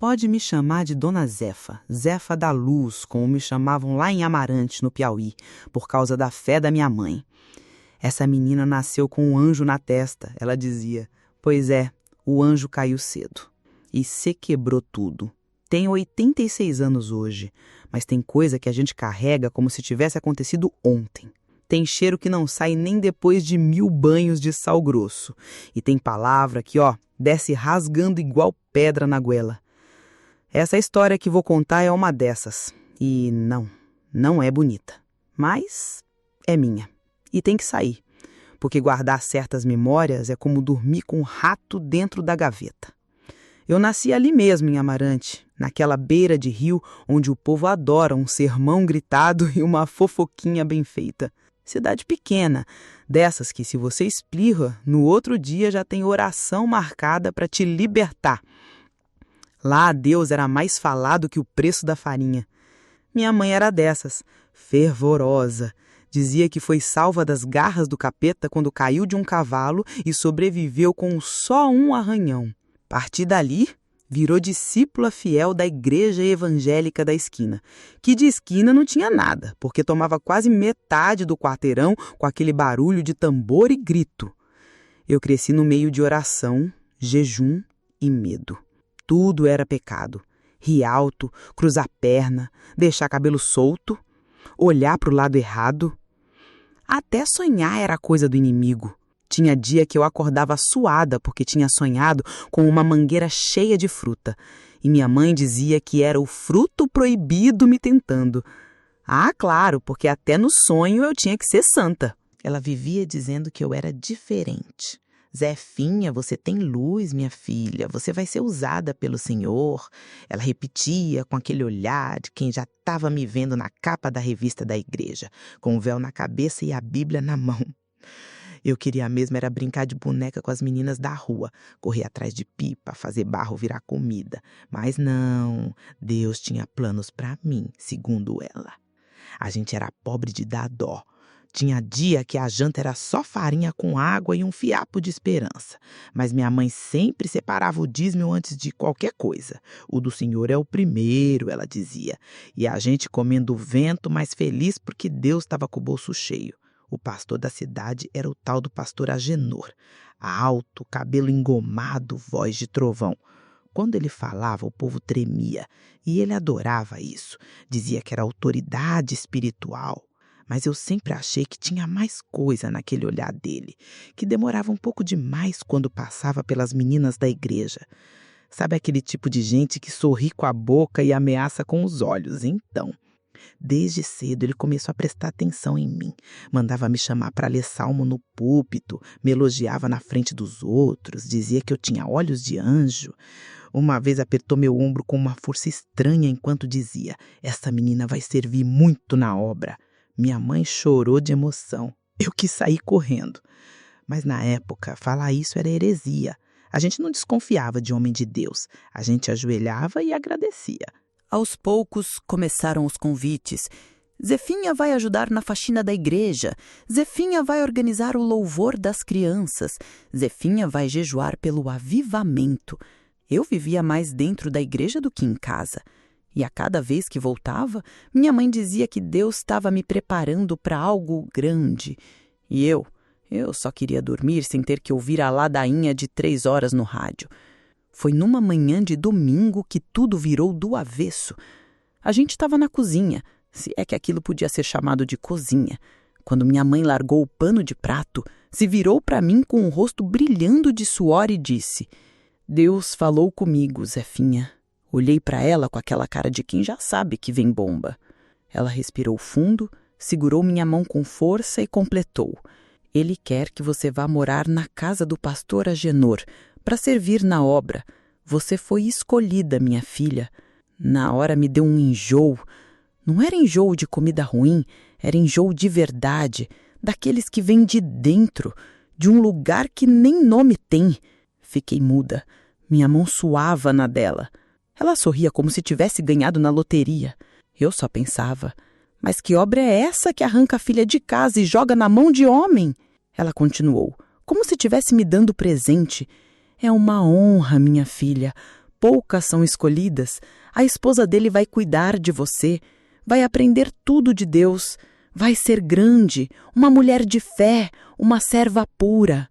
Pode me chamar de Dona Zefa, Zefa da Luz, como me chamavam lá em Amarante, no Piauí, por causa da fé da minha mãe. Essa menina nasceu com um anjo na testa, ela dizia. Pois é, o anjo caiu cedo. E se quebrou tudo. Tem 86 anos hoje, mas tem coisa que a gente carrega como se tivesse acontecido ontem. Tem cheiro que não sai nem depois de 1000 banhos de sal grosso. E tem palavra que, desce rasgando igual pedra na goela. Essa história que vou contar é uma dessas. E não é bonita. Mas é minha. E tem que sair. Porque guardar certas memórias é como dormir com um rato dentro da gaveta. Eu nasci ali mesmo, em Amarante, naquela beira de rio onde o povo adora um sermão gritado e uma fofoquinha bem feita. Cidade pequena, dessas que se você espirra, no outro dia já tem oração marcada para te libertar. Lá Deus era mais falado que o preço da farinha. Minha mãe era dessas, fervorosa. Dizia que foi salva das garras do capeta quando caiu de um cavalo e sobreviveu com só um arranhão. Partir dali, virou discípula fiel da igreja evangélica da esquina, que de esquina não tinha nada, porque tomava quase metade do quarteirão com aquele barulho de tambor e grito. Eu cresci no meio de oração, jejum e medo. Tudo era pecado. Rir alto, cruzar perna, deixar cabelo solto, olhar para o lado errado. Até sonhar era coisa do inimigo. Tinha dia que eu acordava suada porque tinha sonhado com uma mangueira cheia de fruta. E minha mãe dizia que era o fruto proibido me tentando. Ah, claro, porque até no sonho eu tinha que ser santa. Ela vivia dizendo que eu era diferente. Zefinha, você tem luz, minha filha, você vai ser usada pelo Senhor. Ela repetia com aquele olhar de quem já estava me vendo na capa da revista da igreja, com o véu na cabeça e a Bíblia na mão. Eu queria mesmo era brincar de boneca com as meninas da rua, correr atrás de pipa, fazer barro virar comida. Mas não, Deus tinha planos para mim, segundo ela. A gente era pobre de dar dó. Tinha dia que a janta era só farinha com água e um fiapo de esperança. Mas minha mãe sempre separava o dízimo antes de qualquer coisa. O do Senhor é o primeiro, ela dizia. E a gente comendo o vento, mas feliz porque Deus estava com o bolso cheio. O pastor da cidade era o tal do pastor Agenor. Alto, cabelo engomado, voz de trovão. Quando ele falava, o povo tremia. E ele adorava isso. Dizia que era autoridade espiritual. Mas eu sempre achei que tinha mais coisa naquele olhar dele, que demorava um pouco demais quando passava pelas meninas da igreja. Sabe aquele tipo de gente que sorri com a boca e ameaça com os olhos? Então, desde cedo ele começou a prestar atenção em mim. Mandava me chamar para ler salmo no púlpito, me elogiava na frente dos outros, dizia que eu tinha olhos de anjo. Uma vez apertou meu ombro com uma força estranha enquanto dizia: "Essa menina vai servir muito na obra." Minha mãe chorou de emoção. Eu quis sair correndo. Mas na época, falar isso era heresia. A gente não desconfiava de homem de Deus. A gente ajoelhava e agradecia. Aos poucos começaram os convites. Zefinha vai ajudar na faxina da igreja. Zefinha vai organizar o louvor das crianças. Zefinha vai jejuar pelo avivamento. Eu vivia mais dentro da igreja do que em casa. E a cada vez que voltava, minha mãe dizia que Deus estava me preparando para algo grande. E eu só queria dormir sem ter que ouvir a ladainha de 3 horas no rádio. Foi numa manhã de domingo que tudo virou do avesso. A gente estava na cozinha, se é que aquilo podia ser chamado de cozinha, quando minha mãe largou o pano de prato, se virou para mim com o rosto brilhando de suor e disse: "Deus falou comigo, Zefinha." Olhei para ela com aquela cara de quem já sabe que vem bomba. Ela respirou fundo, segurou minha mão com força e completou: "Ele quer que você vá morar na casa do pastor Agenor, para servir na obra. Você foi escolhida, minha filha." Na hora me deu um enjoo. Não era enjoo de comida ruim, era enjoo de verdade, daqueles que vêm de dentro, de um lugar que nem nome tem. Fiquei muda. Minha mão suava na dela. Ela sorria como se tivesse ganhado na loteria. Eu só pensava: mas que obra é essa que arranca a filha de casa e joga na mão de homem? Ela continuou, como se estivesse me dando presente: "É uma honra, minha filha. poucas são escolhidas, a esposa dele vai cuidar de você, vai aprender tudo de Deus, vai ser grande, uma mulher de fé, uma serva pura.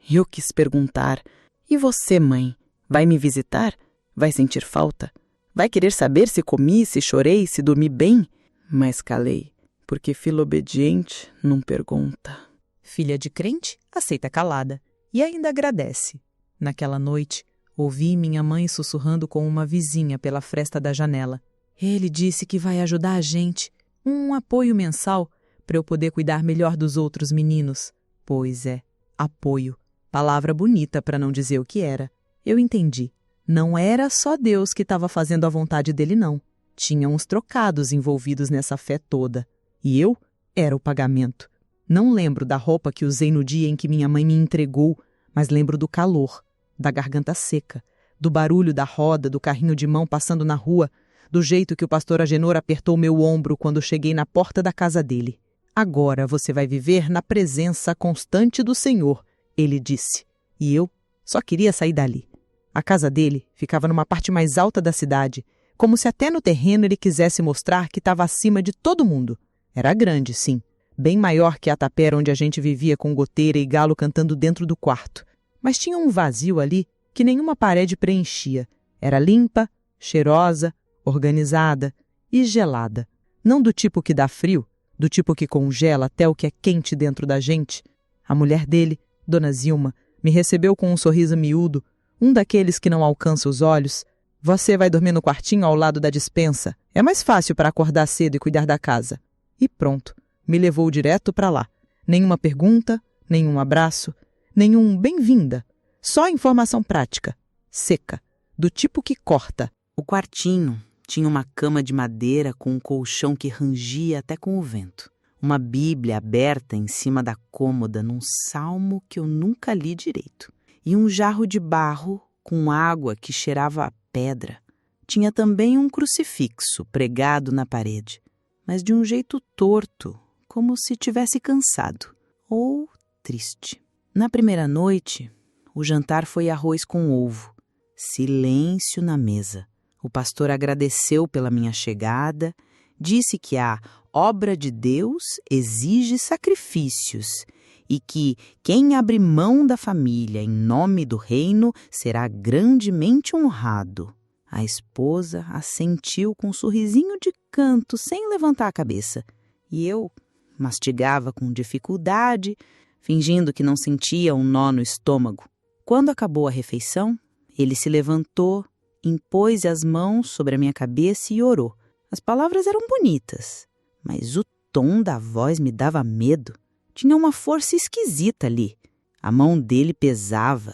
Eu quis perguntar: e você, mãe, vai me visitar? Vai sentir falta? Vai querer saber se comi, se chorei, se dormi bem? Mas calei, porque filho obediente não pergunta. Filha de crente aceita calada e ainda agradece. Naquela noite, ouvi minha mãe sussurrando com uma vizinha pela fresta da janela. Ele disse que vai ajudar a gente, um apoio mensal, para eu poder cuidar melhor dos outros meninos. Pois é, apoio. Palavra bonita para não dizer o que era. Eu entendi. Não era só Deus que estava fazendo a vontade dele, não. Tinha uns trocados envolvidos nessa fé toda. E eu era o pagamento. Não lembro da roupa que usei no dia em que minha mãe me entregou, mas lembro do calor, da garganta seca, do barulho da roda do carrinho de mão passando na rua, do jeito que o pastor Agenor apertou meu ombro quando cheguei na porta da casa dele. Agora você vai viver na presença constante do Senhor, ele disse. E eu só queria sair dali. A casa dele ficava numa parte mais alta da cidade, como se até no terreno ele quisesse mostrar que estava acima de todo mundo. Era grande, sim, bem maior que a tapera onde a gente vivia com goteira e galo cantando dentro do quarto. Mas tinha um vazio ali que nenhuma parede preenchia. Era limpa, cheirosa, organizada e gelada. Não do tipo que dá frio, do tipo que congela até o que é quente dentro da gente. A mulher dele, Dona Zilma, me recebeu com um sorriso miúdo, um daqueles que não alcança os olhos. Você vai dormir no quartinho ao lado da despensa. É mais fácil para acordar cedo e cuidar da casa. E pronto, me levou direto para lá. Nenhuma pergunta, nenhum abraço, nenhum bem-vinda. Só informação prática, seca, do tipo que corta. O quartinho tinha uma cama de madeira com um colchão que rangia até com o vento. Uma Bíblia aberta em cima da cômoda num salmo que eu nunca li direito. E um jarro de barro com água que cheirava a pedra. Tinha também um crucifixo pregado na parede, mas de um jeito torto, como se tivesse cansado ou triste. Na primeira noite, o jantar foi arroz com ovo. Silêncio na mesa. O pastor agradeceu pela minha chegada, disse que a obra de Deus exige sacrifícios e que quem abre mão da família em nome do reino será grandemente honrado. A esposa assentiu com um sorrisinho de canto, sem levantar a cabeça, e eu mastigava com dificuldade, fingindo que não sentia um nó no estômago. Quando acabou a refeição, ele se levantou, impôs as mãos sobre a minha cabeça e orou. As palavras eram bonitas, mas o tom da voz me dava medo. Tinha uma força esquisita ali. A mão dele pesava.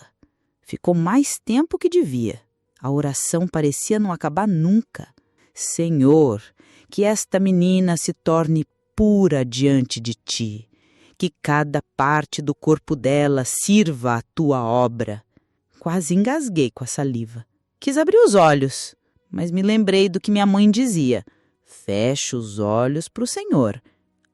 Ficou mais tempo que devia. A oração parecia não acabar nunca. Senhor, que esta menina se torne pura diante de ti. Que cada parte do corpo dela sirva à tua obra. Quase engasguei com a saliva. Quis abrir os olhos, mas me lembrei do que minha mãe dizia. Fecha os olhos para o Senhor.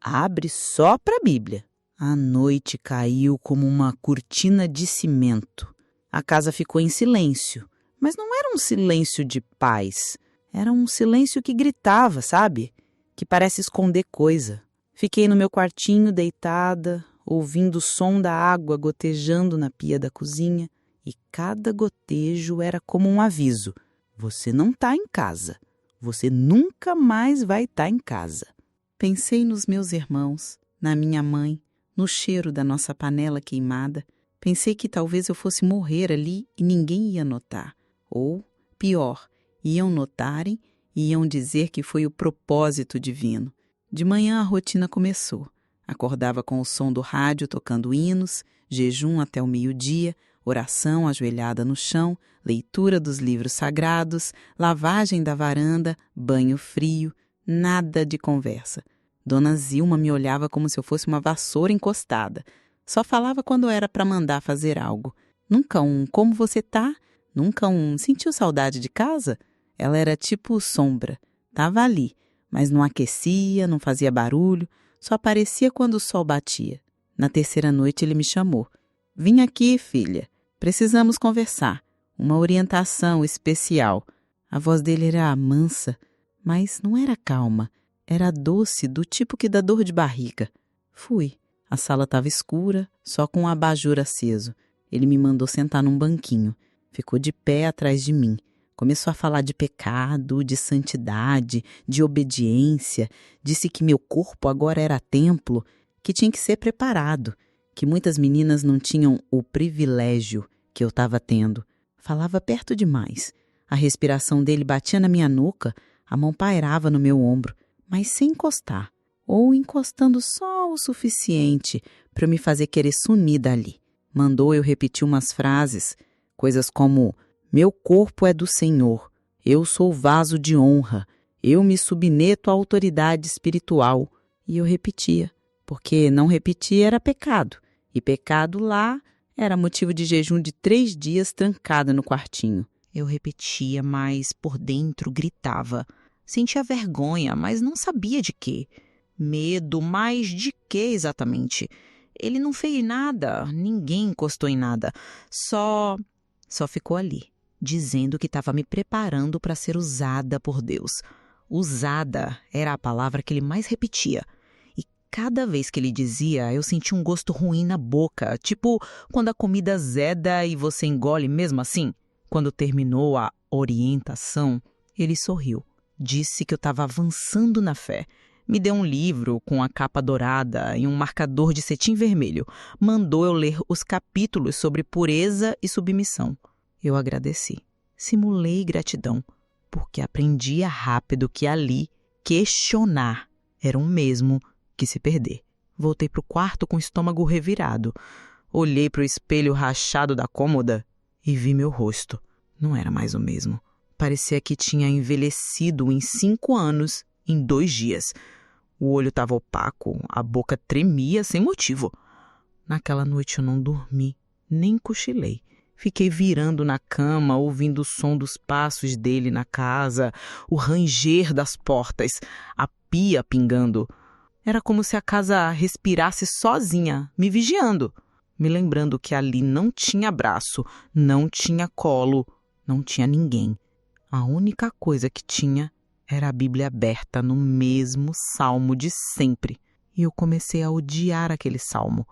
Abre só para a Bíblia. A noite caiu como uma cortina de cimento. A casa ficou em silêncio, mas não era um silêncio de paz. Era um silêncio que gritava, sabe? Que parece esconder coisa. Fiquei no meu quartinho deitada, ouvindo o som da água gotejando na pia da cozinha, e cada gotejo era como um aviso. Você não está em casa. Você nunca mais vai estar em casa. Pensei nos meus irmãos, na minha mãe, no cheiro da nossa panela queimada. Pensei que talvez eu fosse morrer ali e ninguém ia notar. Ou, pior, iam notarem e iam dizer que foi o propósito divino. De manhã a rotina começou. Acordava com o som do rádio tocando hinos, jejum até o meio-dia, oração ajoelhada no chão, leitura dos livros sagrados, lavagem da varanda, banho frio, nada de conversa. Dona Zilma me olhava como se eu fosse uma vassoura encostada. Só falava quando era para mandar fazer algo. Nunca um "como você tá?", nunca um "sentiu saudade de casa?". Ela era tipo sombra. Tava ali, mas não aquecia, não fazia barulho, só aparecia quando o sol batia. Na terceira noite ele me chamou. "Vim aqui, filha. Precisamos conversar. uma orientação especial. A voz dele era mansa, mas não era calma. Era doce, do tipo que dá dor de barriga. Fui. A sala estava escura, só com um abajur aceso. Ele me mandou sentar num banquinho. Ficou de pé atrás de mim. Começou a falar de pecado, de santidade, de obediência. Disse que meu corpo agora era templo, que tinha que ser preparado, que muitas meninas não tinham o privilégio que eu estava tendo. Falava perto demais. A respiração dele batia na minha nuca, a mão pairava no meu ombro, mas sem encostar, ou encostando só o suficiente para eu me fazer querer sumir dali. Mandou eu repetir umas frases, coisas como: meu corpo é do Senhor, eu sou vaso de honra, eu me submeto à autoridade espiritual. E eu repetia, porque não repetir era pecado, e pecado lá era motivo de jejum de 3 dias trancada no quartinho. Eu repetia, mas por dentro gritava. Sentia vergonha, mas não sabia de quê. Medo, mas de quê exatamente? Ele não fez nada, ninguém encostou em nada. Só ficou ali, dizendo que estava me preparando para ser usada por Deus. Usada era a palavra que ele mais repetia. E cada vez que ele dizia, eu sentia um gosto ruim na boca, tipo quando a comida azeda e você engole mesmo assim. Quando terminou a orientação, ele sorriu. Disse que eu estava avançando na fé. Me deu um livro com a capa dourada e um marcador de cetim vermelho. Mandou eu ler os capítulos sobre pureza e submissão. Eu agradeci. Simulei gratidão, porque aprendia rápido que ali questionar era o mesmo que se perder. Voltei para o quarto com o estômago revirado. Olhei para o espelho rachado da cômoda e vi meu rosto. Não era mais o mesmo. Parecia que tinha envelhecido em 5 anos, em 2 dias. O olho estava opaco, a boca tremia sem motivo. Naquela noite eu não dormi, nem cochilei. Fiquei virando na cama, ouvindo o som dos passos dele na casa, o ranger das portas, a pia pingando. Era como se a casa respirasse sozinha, me vigiando, me lembrando que ali não tinha abraço, não tinha colo, não tinha ninguém. A única coisa que tinha era a Bíblia aberta no mesmo salmo de sempre. E eu comecei a odiar aquele salmo,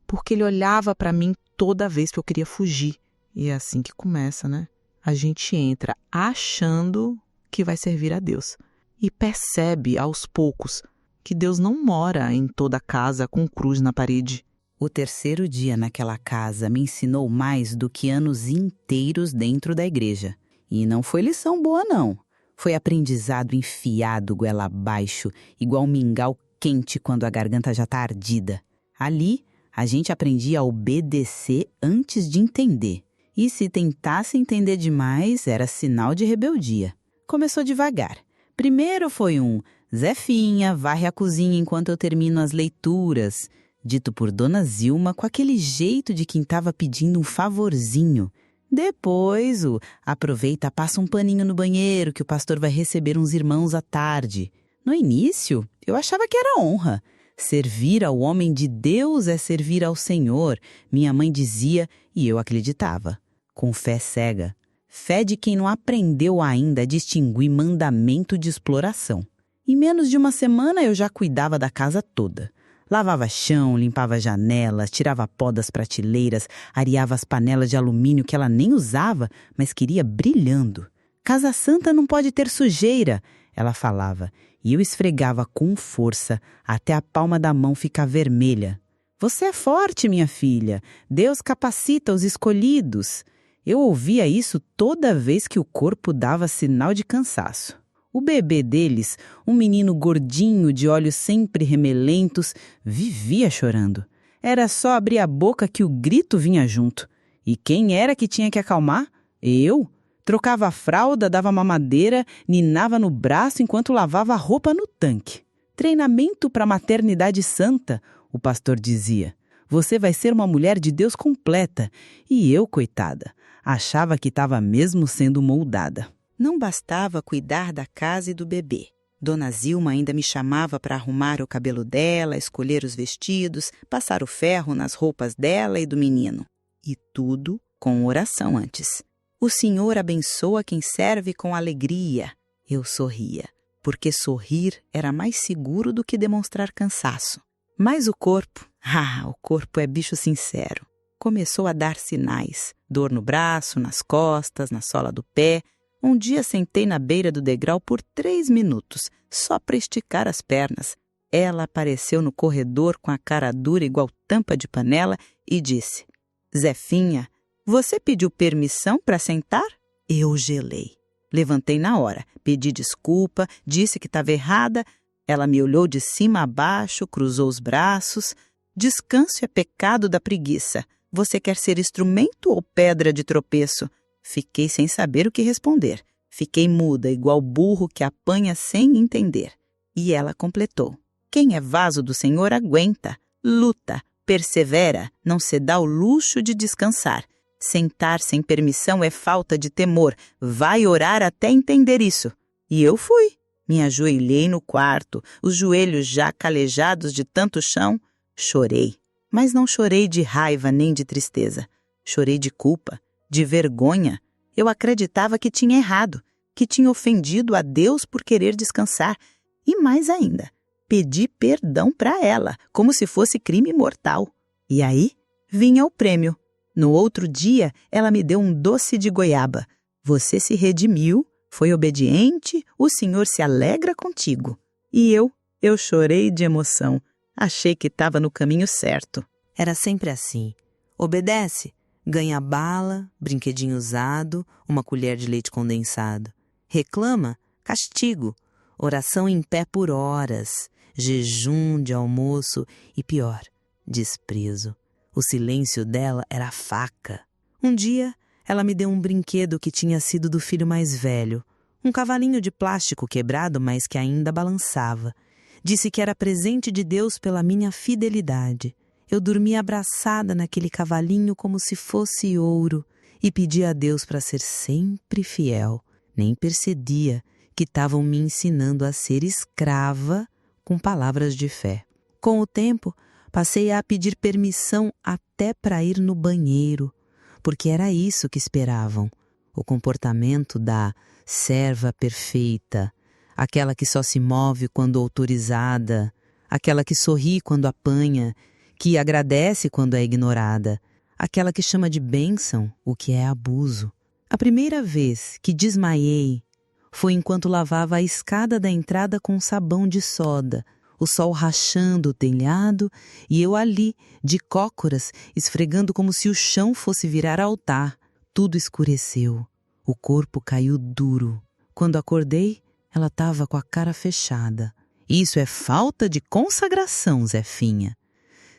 porque ele olhava para mim toda vez que eu queria fugir. E é assim que começa, né? A gente entra achando que vai servir a Deus e percebe aos poucos que Deus não mora em toda casa com cruz na parede. O terceiro dia naquela casa me ensinou mais do que anos inteiros dentro da igreja. E não foi lição boa, não. Foi aprendizado enfiado goela abaixo, igual mingau quente quando a garganta já tá ardida. Ali, a gente aprendia a obedecer antes de entender. E se tentasse entender demais, era sinal de rebeldia. Começou devagar. Primeiro foi um Zefinha, varre a cozinha enquanto eu termino as leituras, dito por Dona Zilma com aquele jeito de quem estava pedindo um favorzinho. Depois, aproveita, passa um paninho no banheiro que o pastor vai receber uns irmãos à tarde. No início, eu achava que era honra. Servir ao homem de Deus é servir ao Senhor, minha mãe dizia e eu acreditava. Com fé cega. Fé de quem não aprendeu ainda a distinguir mandamento de exploração. Em menos de uma semana eu já cuidava da casa toda. Lavava chão, limpava janelas, tirava pó das prateleiras, areava as panelas de alumínio que ela nem usava, mas queria brilhando. Casa Santa não pode ter sujeira, ela falava, e eu esfregava com força até a palma da mão ficar vermelha. Você é forte, minha filha. Deus capacita os escolhidos. Eu ouvia isso toda vez que o corpo dava sinal de cansaço. O bebê deles, um menino gordinho de olhos sempre remelentos, vivia chorando. Era só abrir a boca que o grito vinha junto. E quem era que tinha que acalmar? Eu. Trocava a fralda, dava mamadeira, ninava no braço enquanto lavava a roupa no tanque. Treinamento para maternidade santa, o pastor dizia. Você vai ser uma mulher de Deus completa. E eu, coitada, achava que estava mesmo sendo moldada. Não bastava cuidar da casa e do bebê. Dona Zilma ainda me chamava para arrumar o cabelo dela, escolher os vestidos, passar o ferro nas roupas dela e do menino. E tudo com oração antes. O Senhor abençoa quem serve com alegria. Eu sorria, porque sorrir era mais seguro do que demonstrar cansaço. Mas o corpo é bicho sincero. Começou a dar sinais. Dor no braço, nas costas, na sola do pé. Um dia sentei na beira do degrau por 3 minutos, só para esticar as pernas. Ela apareceu no corredor com a cara dura igual tampa de panela e disse: Zefinha, você pediu permissão para sentar? Eu gelei. Levantei na hora, pedi desculpa, disse que estava errada. Ela me olhou de cima a baixo, cruzou os braços. Descanso é pecado da preguiça. Você quer ser instrumento ou pedra de tropeço? Fiquei sem saber o que responder. Fiquei muda, igual burro que apanha sem entender. E ela completou: quem é vaso do Senhor aguenta, luta, persevera, não se dá o luxo de descansar. Sentar sem permissão é falta de temor. Vai orar até entender isso. E eu fui. Me ajoelhei no quarto, os joelhos já calejados de tanto chão. Chorei. Mas não chorei de raiva nem de tristeza. Chorei de culpa, de vergonha. Eu acreditava que tinha errado, que tinha ofendido a Deus por querer descansar. E mais ainda, pedi perdão para ela, como se fosse crime mortal. E aí, vinha o prêmio. No outro dia, ela me deu um doce de goiaba. Você se redimiu, foi obediente, o Senhor se alegra contigo. E eu chorei de emoção. Achei que estava no caminho certo. Era sempre assim. Obedece, ganha bala, brinquedinho usado, uma colher de leite condensado. Reclama, castigo, oração em pé por horas, jejum de almoço e pior, desprezo. O silêncio dela era faca. Um dia, ela me deu um brinquedo que tinha sido do filho mais velho, um cavalinho de plástico quebrado, mas que ainda balançava. Disse que era presente de Deus pela minha fidelidade. Eu dormia abraçada naquele cavalinho como se fosse ouro e pedia a Deus para ser sempre fiel. Nem percebia que estavam me ensinando a ser escrava com palavras de fé. Com o tempo, passei a pedir permissão até para ir no banheiro, porque era isso que esperavam. O comportamento da serva perfeita, aquela que só se move quando autorizada, aquela que sorri quando apanha, que agradece quando é ignorada, aquela que chama de bênção o que é abuso. A primeira vez que desmaiei foi enquanto lavava a escada da entrada com sabão de soda, o sol rachando o telhado e eu ali, de cócoras, esfregando como se o chão fosse virar altar. Tudo escureceu. O corpo caiu duro. Quando acordei, ela estava com a cara fechada. Isso é falta de consagração, Zefinha.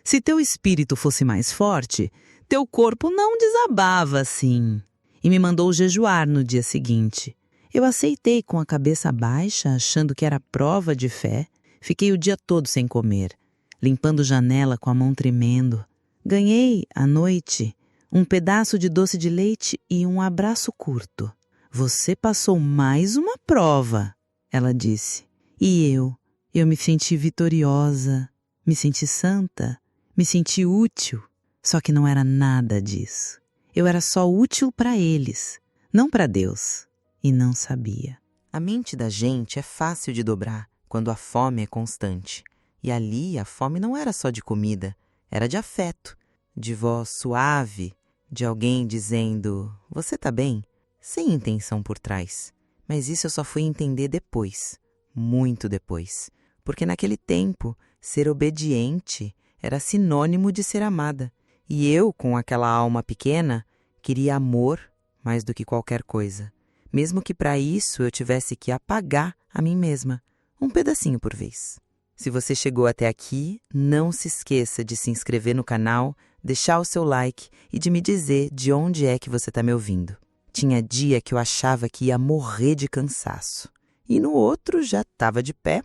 Se teu espírito fosse mais forte, teu corpo não desabava assim. E me mandou jejuar no dia seguinte. Eu aceitei com a cabeça baixa, achando que era prova de fé. Fiquei o dia todo sem comer, limpando janela com a mão tremendo. Ganhei, à noite, um pedaço de doce de leite e um abraço curto. Você passou mais uma prova, ela disse. E eu me senti vitoriosa, me senti santa, me senti útil. Só que não era nada disso. Eu era só útil para eles, não para Deus. E não sabia. A mente da gente é fácil de dobrar quando a fome é constante. E ali a fome não era só de comida, era de afeto, de voz suave, de alguém dizendo: "Você tá bem?", sem intenção por trás. Mas isso eu só fui entender depois, muito depois. Porque naquele tempo, ser obediente era sinônimo de ser amada. E eu, com aquela alma pequena, queria amor mais do que qualquer coisa. Mesmo que para isso eu tivesse que apagar a mim mesma, um pedacinho por vez. Se você chegou até aqui, não se esqueça de se inscrever no canal, deixar o seu like e de me dizer de onde é que você está me ouvindo. Tinha dia que eu achava que ia morrer de cansaço. E no outro já estava de pé,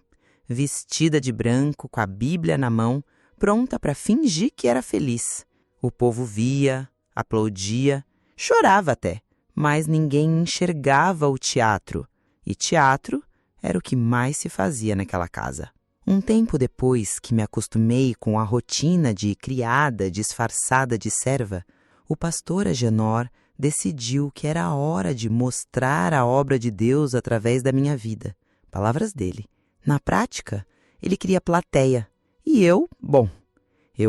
vestida de branco, com a Bíblia na mão, pronta para fingir que era feliz. O povo via, aplaudia, chorava até, mas ninguém enxergava o teatro. E teatro era o que mais se fazia naquela casa. Um tempo depois que me acostumei com a rotina de criada disfarçada de serva, o pastor Agenor decidiu que era a hora de mostrar a obra de Deus através da minha vida. Palavras dele. Na prática, ele queria plateia. E eu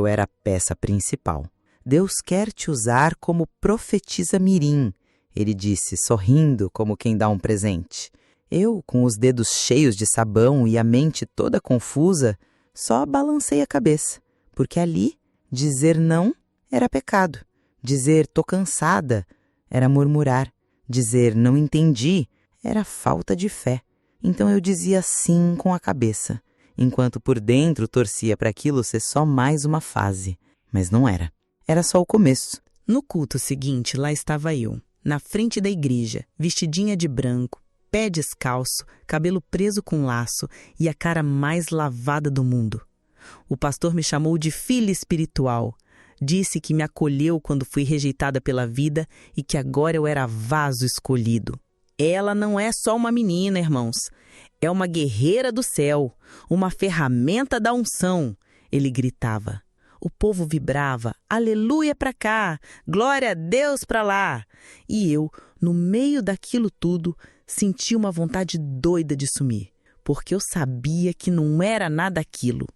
era a peça principal. Deus quer te usar como profetisa mirim, ele disse, sorrindo como quem dá um presente. Eu, com os dedos cheios de sabão e a mente toda confusa, só balancei a cabeça, porque ali dizer não era pecado. Dizer tô cansada era murmurar. Dizer não entendi era falta de fé. Então eu dizia sim com a cabeça, enquanto por dentro torcia para aquilo ser só mais uma fase. Mas não era. Era só o começo. No culto seguinte, lá estava eu, na frente da igreja, vestidinha de branco, pé descalço, cabelo preso com laço e a cara mais lavada do mundo. O pastor me chamou de filha espiritual. Disse que me acolheu quando fui rejeitada pela vida e que agora eu era vaso escolhido. Ela não é só uma menina, irmãos. É uma guerreira do céu, uma ferramenta da unção, ele gritava. O povo vibrava, aleluia pra cá, glória a Deus pra lá. E eu, no meio daquilo tudo, senti uma vontade doida de sumir, porque eu sabia que não era nada aquilo.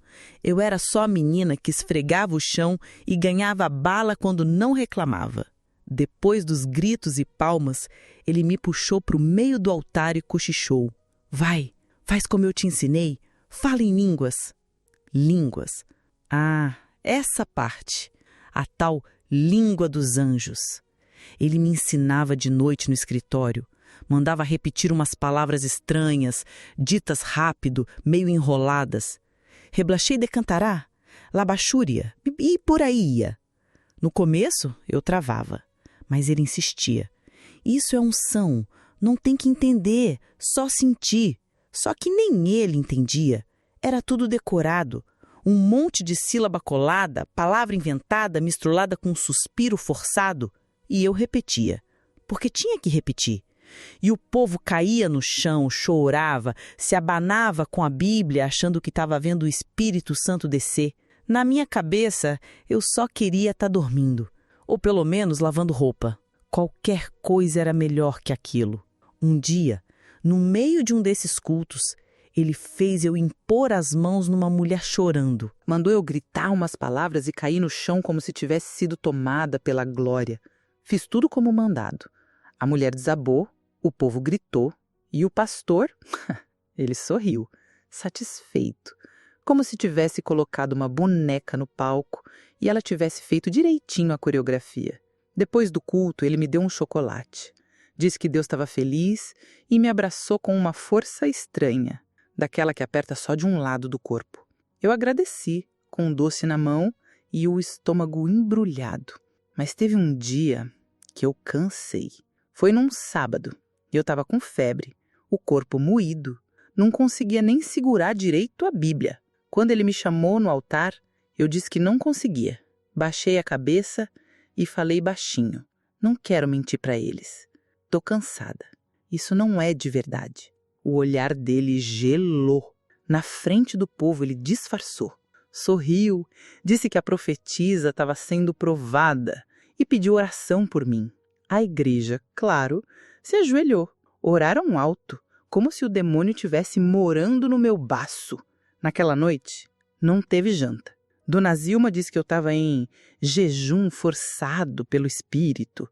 Eu era só a menina que esfregava o chão e ganhava bala quando não reclamava. Depois dos gritos e palmas, ele me puxou para o meio do altar e cochichou. Vai, faz como eu te ensinei, fala em línguas. Línguas. Ah, essa parte, a tal língua dos anjos. Ele me ensinava de noite no escritório, mandava repetir umas palavras estranhas, ditas rápido, meio enroladas. Reblachei de cantará, labachúria, e por aí ia. No começo eu travava, mas ele insistia. Isso é unção, não tem que entender, só sentir. Só que nem ele entendia, era tudo decorado. Um monte de sílaba colada, palavra inventada misturada com um suspiro forçado. E eu repetia, porque tinha que repetir. E o povo caía no chão, chorava, se abanava com a Bíblia, achando que estava vendo o Espírito Santo descer. Na minha cabeça, eu só queria estar dormindo, ou pelo menos lavando roupa. Qualquer coisa era melhor que aquilo. Um dia, no meio de um desses cultos, ele fez eu impor as mãos numa mulher chorando. Mandou eu gritar umas palavras e cair no chão como se tivesse sido tomada pela glória. Fiz tudo como mandado. A mulher desabou, o povo gritou e o pastor, ele sorriu, satisfeito, como se tivesse colocado uma boneca no palco e ela tivesse feito direitinho a coreografia. Depois do culto, ele me deu um chocolate. Disse que Deus estava feliz e me abraçou com uma força estranha, daquela que aperta só de um lado do corpo. Eu agradeci, com um doce na mão e o estômago embrulhado. Mas teve um dia que eu cansei. Foi num sábado. Eu estava com febre, o corpo moído. Não conseguia nem segurar direito a Bíblia. Quando ele me chamou no altar, eu disse que não conseguia. Baixei a cabeça e falei baixinho. Não quero mentir para eles. Tô cansada. Isso não é de verdade. O olhar dele gelou. Na frente do povo ele disfarçou. Sorriu, disse que a profetisa estava sendo provada e pediu oração por mim. A igreja, claro, se ajoelhou. Oraram alto, como se o demônio tivesse morando no meu baço. Naquela noite, não teve janta. Dona Zilma disse que eu estava em jejum forçado pelo espírito.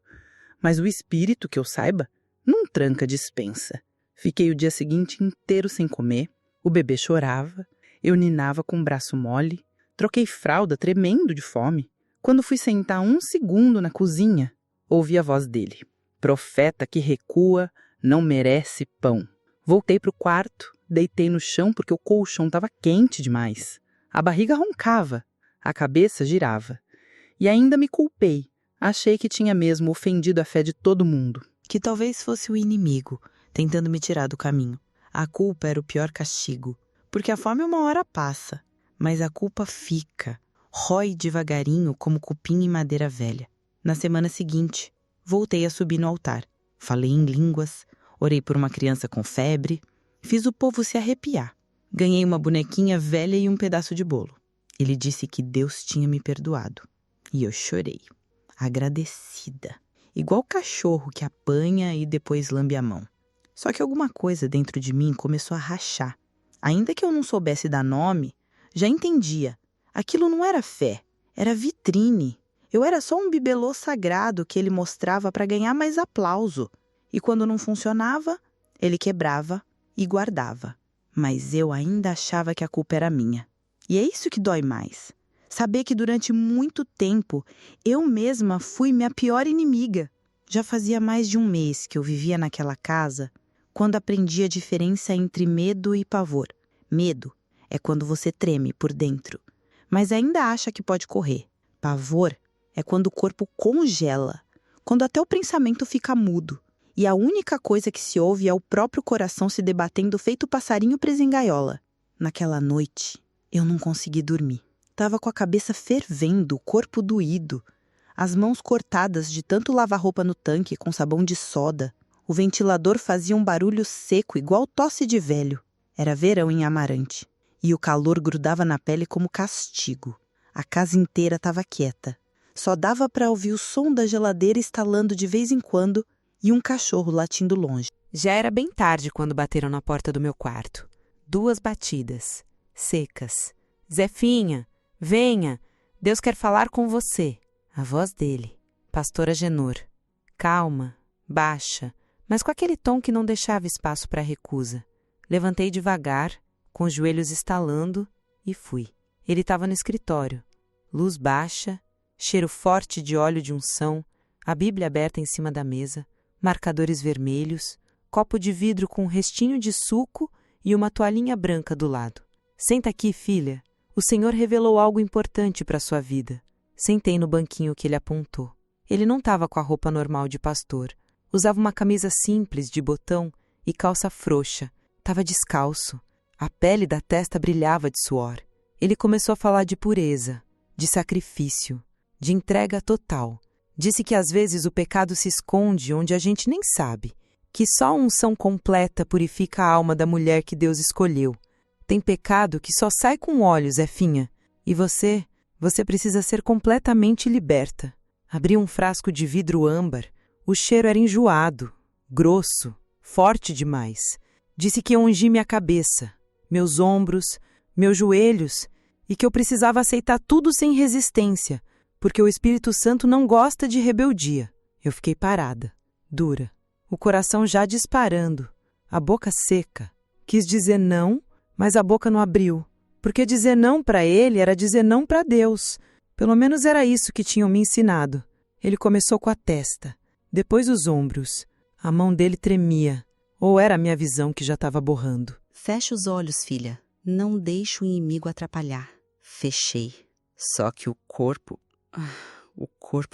Mas o espírito, que eu saiba, não tranca dispensa. Fiquei o dia seguinte inteiro sem comer. O bebê chorava. Eu ninava com o braço mole. Troquei fralda, tremendo de fome. Quando fui sentar 1 segundo na cozinha, ouvi a voz dele. Profeta que recua não merece pão. Voltei para o quarto, deitei no chão porque o colchão estava quente demais. A barriga roncava, a cabeça girava. E ainda me culpei. Achei que tinha mesmo ofendido a fé de todo mundo. Que talvez fosse o inimigo, tentando me tirar do caminho. A culpa era o pior castigo, porque a fome uma hora passa, mas a culpa fica, rói devagarinho como cupim em madeira velha. Na semana seguinte, voltei a subir no altar. Falei em línguas, orei por uma criança com febre, fiz o povo se arrepiar. Ganhei uma bonequinha velha e um pedaço de bolo. Ele disse que Deus tinha me perdoado. E eu chorei, agradecida. igual cachorro que apanha e depois lambe a mão. Só que alguma coisa dentro de mim começou a rachar. Ainda que eu não soubesse dar nome, já entendia. Aquilo não era fé, era vitrine. Eu era só um bibelô sagrado que ele mostrava para ganhar mais aplauso. E quando não funcionava, ele quebrava e guardava. Mas eu ainda achava que a culpa era minha. E é isso que dói mais. Saber que durante muito tempo eu mesma fui minha pior inimiga. Já fazia mais de um mês que eu vivia naquela casa quando aprendi a diferença entre medo e pavor. Medo é quando você treme por dentro, mas ainda acha que pode correr. Pavor é quando o corpo congela, quando até o pensamento fica mudo. E a única coisa que se ouve é o próprio coração se debatendo feito passarinho preso em gaiola. Naquela noite, eu não consegui dormir. Tava com a cabeça fervendo, o corpo doído, as mãos cortadas de tanto lavar roupa no tanque com sabão de soda. O ventilador fazia um barulho seco igual tosse de velho. Era verão em Amarante, e o calor grudava na pele como castigo. A casa inteira estava quieta. Só dava para ouvir o som da geladeira estalando de vez em quando e um cachorro latindo longe. Já era bem tarde quando bateram na porta do meu quarto. 2 batidas, secas. Zefinha, venha, Deus quer falar com você. A voz dele, pastor Agenor. Calma, baixa, mas com aquele tom que não deixava espaço para recusa. Levantei devagar, com os joelhos estalando, e fui. Ele estava no escritório. Luz baixa, cheiro forte de óleo de unção, a Bíblia aberta em cima da mesa, marcadores vermelhos, copo de vidro com um restinho de suco e uma toalhinha branca do lado. Senta aqui, filha. O Senhor revelou algo importante para sua vida. Sentei no banquinho que ele apontou. Ele não estava com a roupa normal de pastor. Usava uma camisa simples de botão e calça frouxa. Estava descalço. A pele da testa brilhava de suor. Ele começou a falar de pureza, de sacrifício, de entrega total. Disse que às vezes o pecado se esconde onde a gente nem sabe, que só a unção completa purifica a alma da mulher que Deus escolheu. Tem pecado que só sai com óleo, Zefinha, e você precisa ser completamente liberta. Abriu um frasco de vidro âmbar. O cheiro era enjoado, grosso, forte demais. Disse que ia ungir minha cabeça, meus ombros, meus joelhos, e que eu precisava aceitar tudo sem resistência, porque o Espírito Santo não gosta de rebeldia. Eu fiquei parada, dura, o coração já disparando, a boca seca. Quis dizer não, mas a boca não abriu, porque dizer não para ele era dizer não para Deus. Pelo menos era isso que tinham me ensinado. Ele começou com a testa, depois os ombros. A mão dele tremia, ou era a minha visão que já estava borrando. Fecha os olhos, filha. Não deixe o inimigo atrapalhar. Fechei. Só que o corpo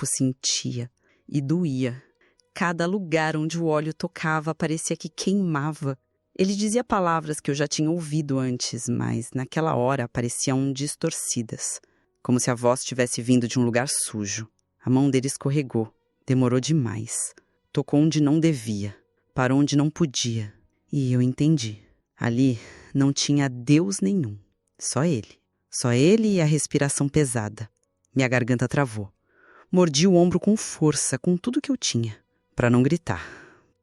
sentia e doía. Cada lugar onde o óleo tocava parecia que queimava. Ele dizia palavras que eu já tinha ouvido antes, mas naquela hora pareciam distorcidas, como se a voz tivesse vindo de um lugar sujo. A mão dele escorregou. Demorou demais. Tocou onde não devia. Parou onde não podia. E eu entendi. Ali não tinha Deus nenhum. Só ele. Só ele e a respiração pesada. Minha garganta travou. Mordi o ombro com força, com tudo que eu tinha. Para não gritar.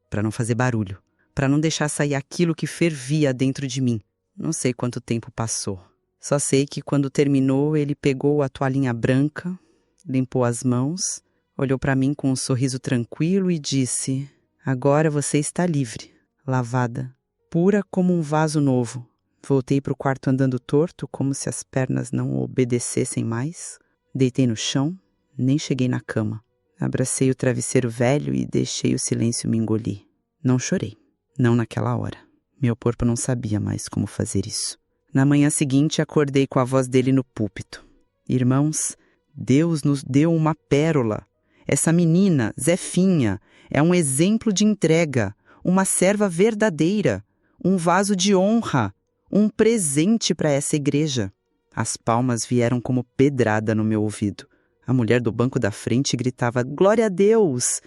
Para não fazer barulho. Para não deixar sair aquilo que fervia dentro de mim. Não sei quanto tempo passou. Só sei que quando terminou, ele pegou a toalhinha branca, limpou as mãos, olhou para mim com um sorriso tranquilo e disse: agora você está livre, lavada, pura como um vaso novo. Voltei para o quarto andando torto, como se as pernas não obedecessem mais. Deitei no chão, nem cheguei na cama. Abracei o travesseiro velho e deixei o silêncio me engolir. Não chorei, não naquela hora. Meu corpo não sabia mais como fazer isso. Na manhã seguinte, acordei com a voz dele no púlpito. Irmãos, Deus nos deu uma pérola. Essa menina, Zefinha, é um exemplo de entrega, uma serva verdadeira, um vaso de honra, um presente para essa igreja. As palmas vieram como pedrada no meu ouvido. A mulher do banco da frente gritava "Glória a Deus!",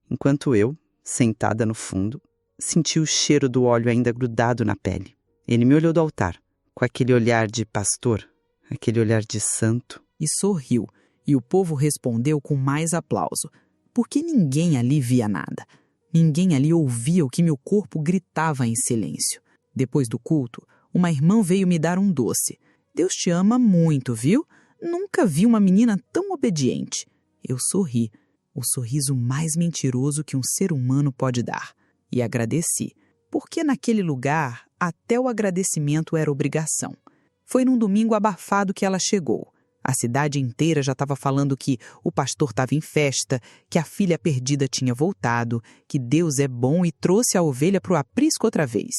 enquanto eu, sentada no fundo, senti o cheiro do óleo ainda grudado na pele. Ele me olhou do altar, com aquele olhar de pastor, aquele olhar de santo. E sorriu, e o povo respondeu com mais aplauso. porque ninguém ali via nada. Ninguém ali ouvia o que meu corpo gritava em silêncio. Depois do culto, uma irmã veio me dar um doce. Deus te ama muito, viu? Nunca vi uma menina tão obediente. Eu sorri, o sorriso mais mentiroso que um ser humano pode dar. E agradeci, porque naquele lugar até o agradecimento era obrigação. Foi num domingo abafado que ela chegou. A cidade inteira já estava falando que o pastor estava em festa, que a filha perdida tinha voltado, que Deus é bom e trouxe a ovelha para o aprisco outra vez.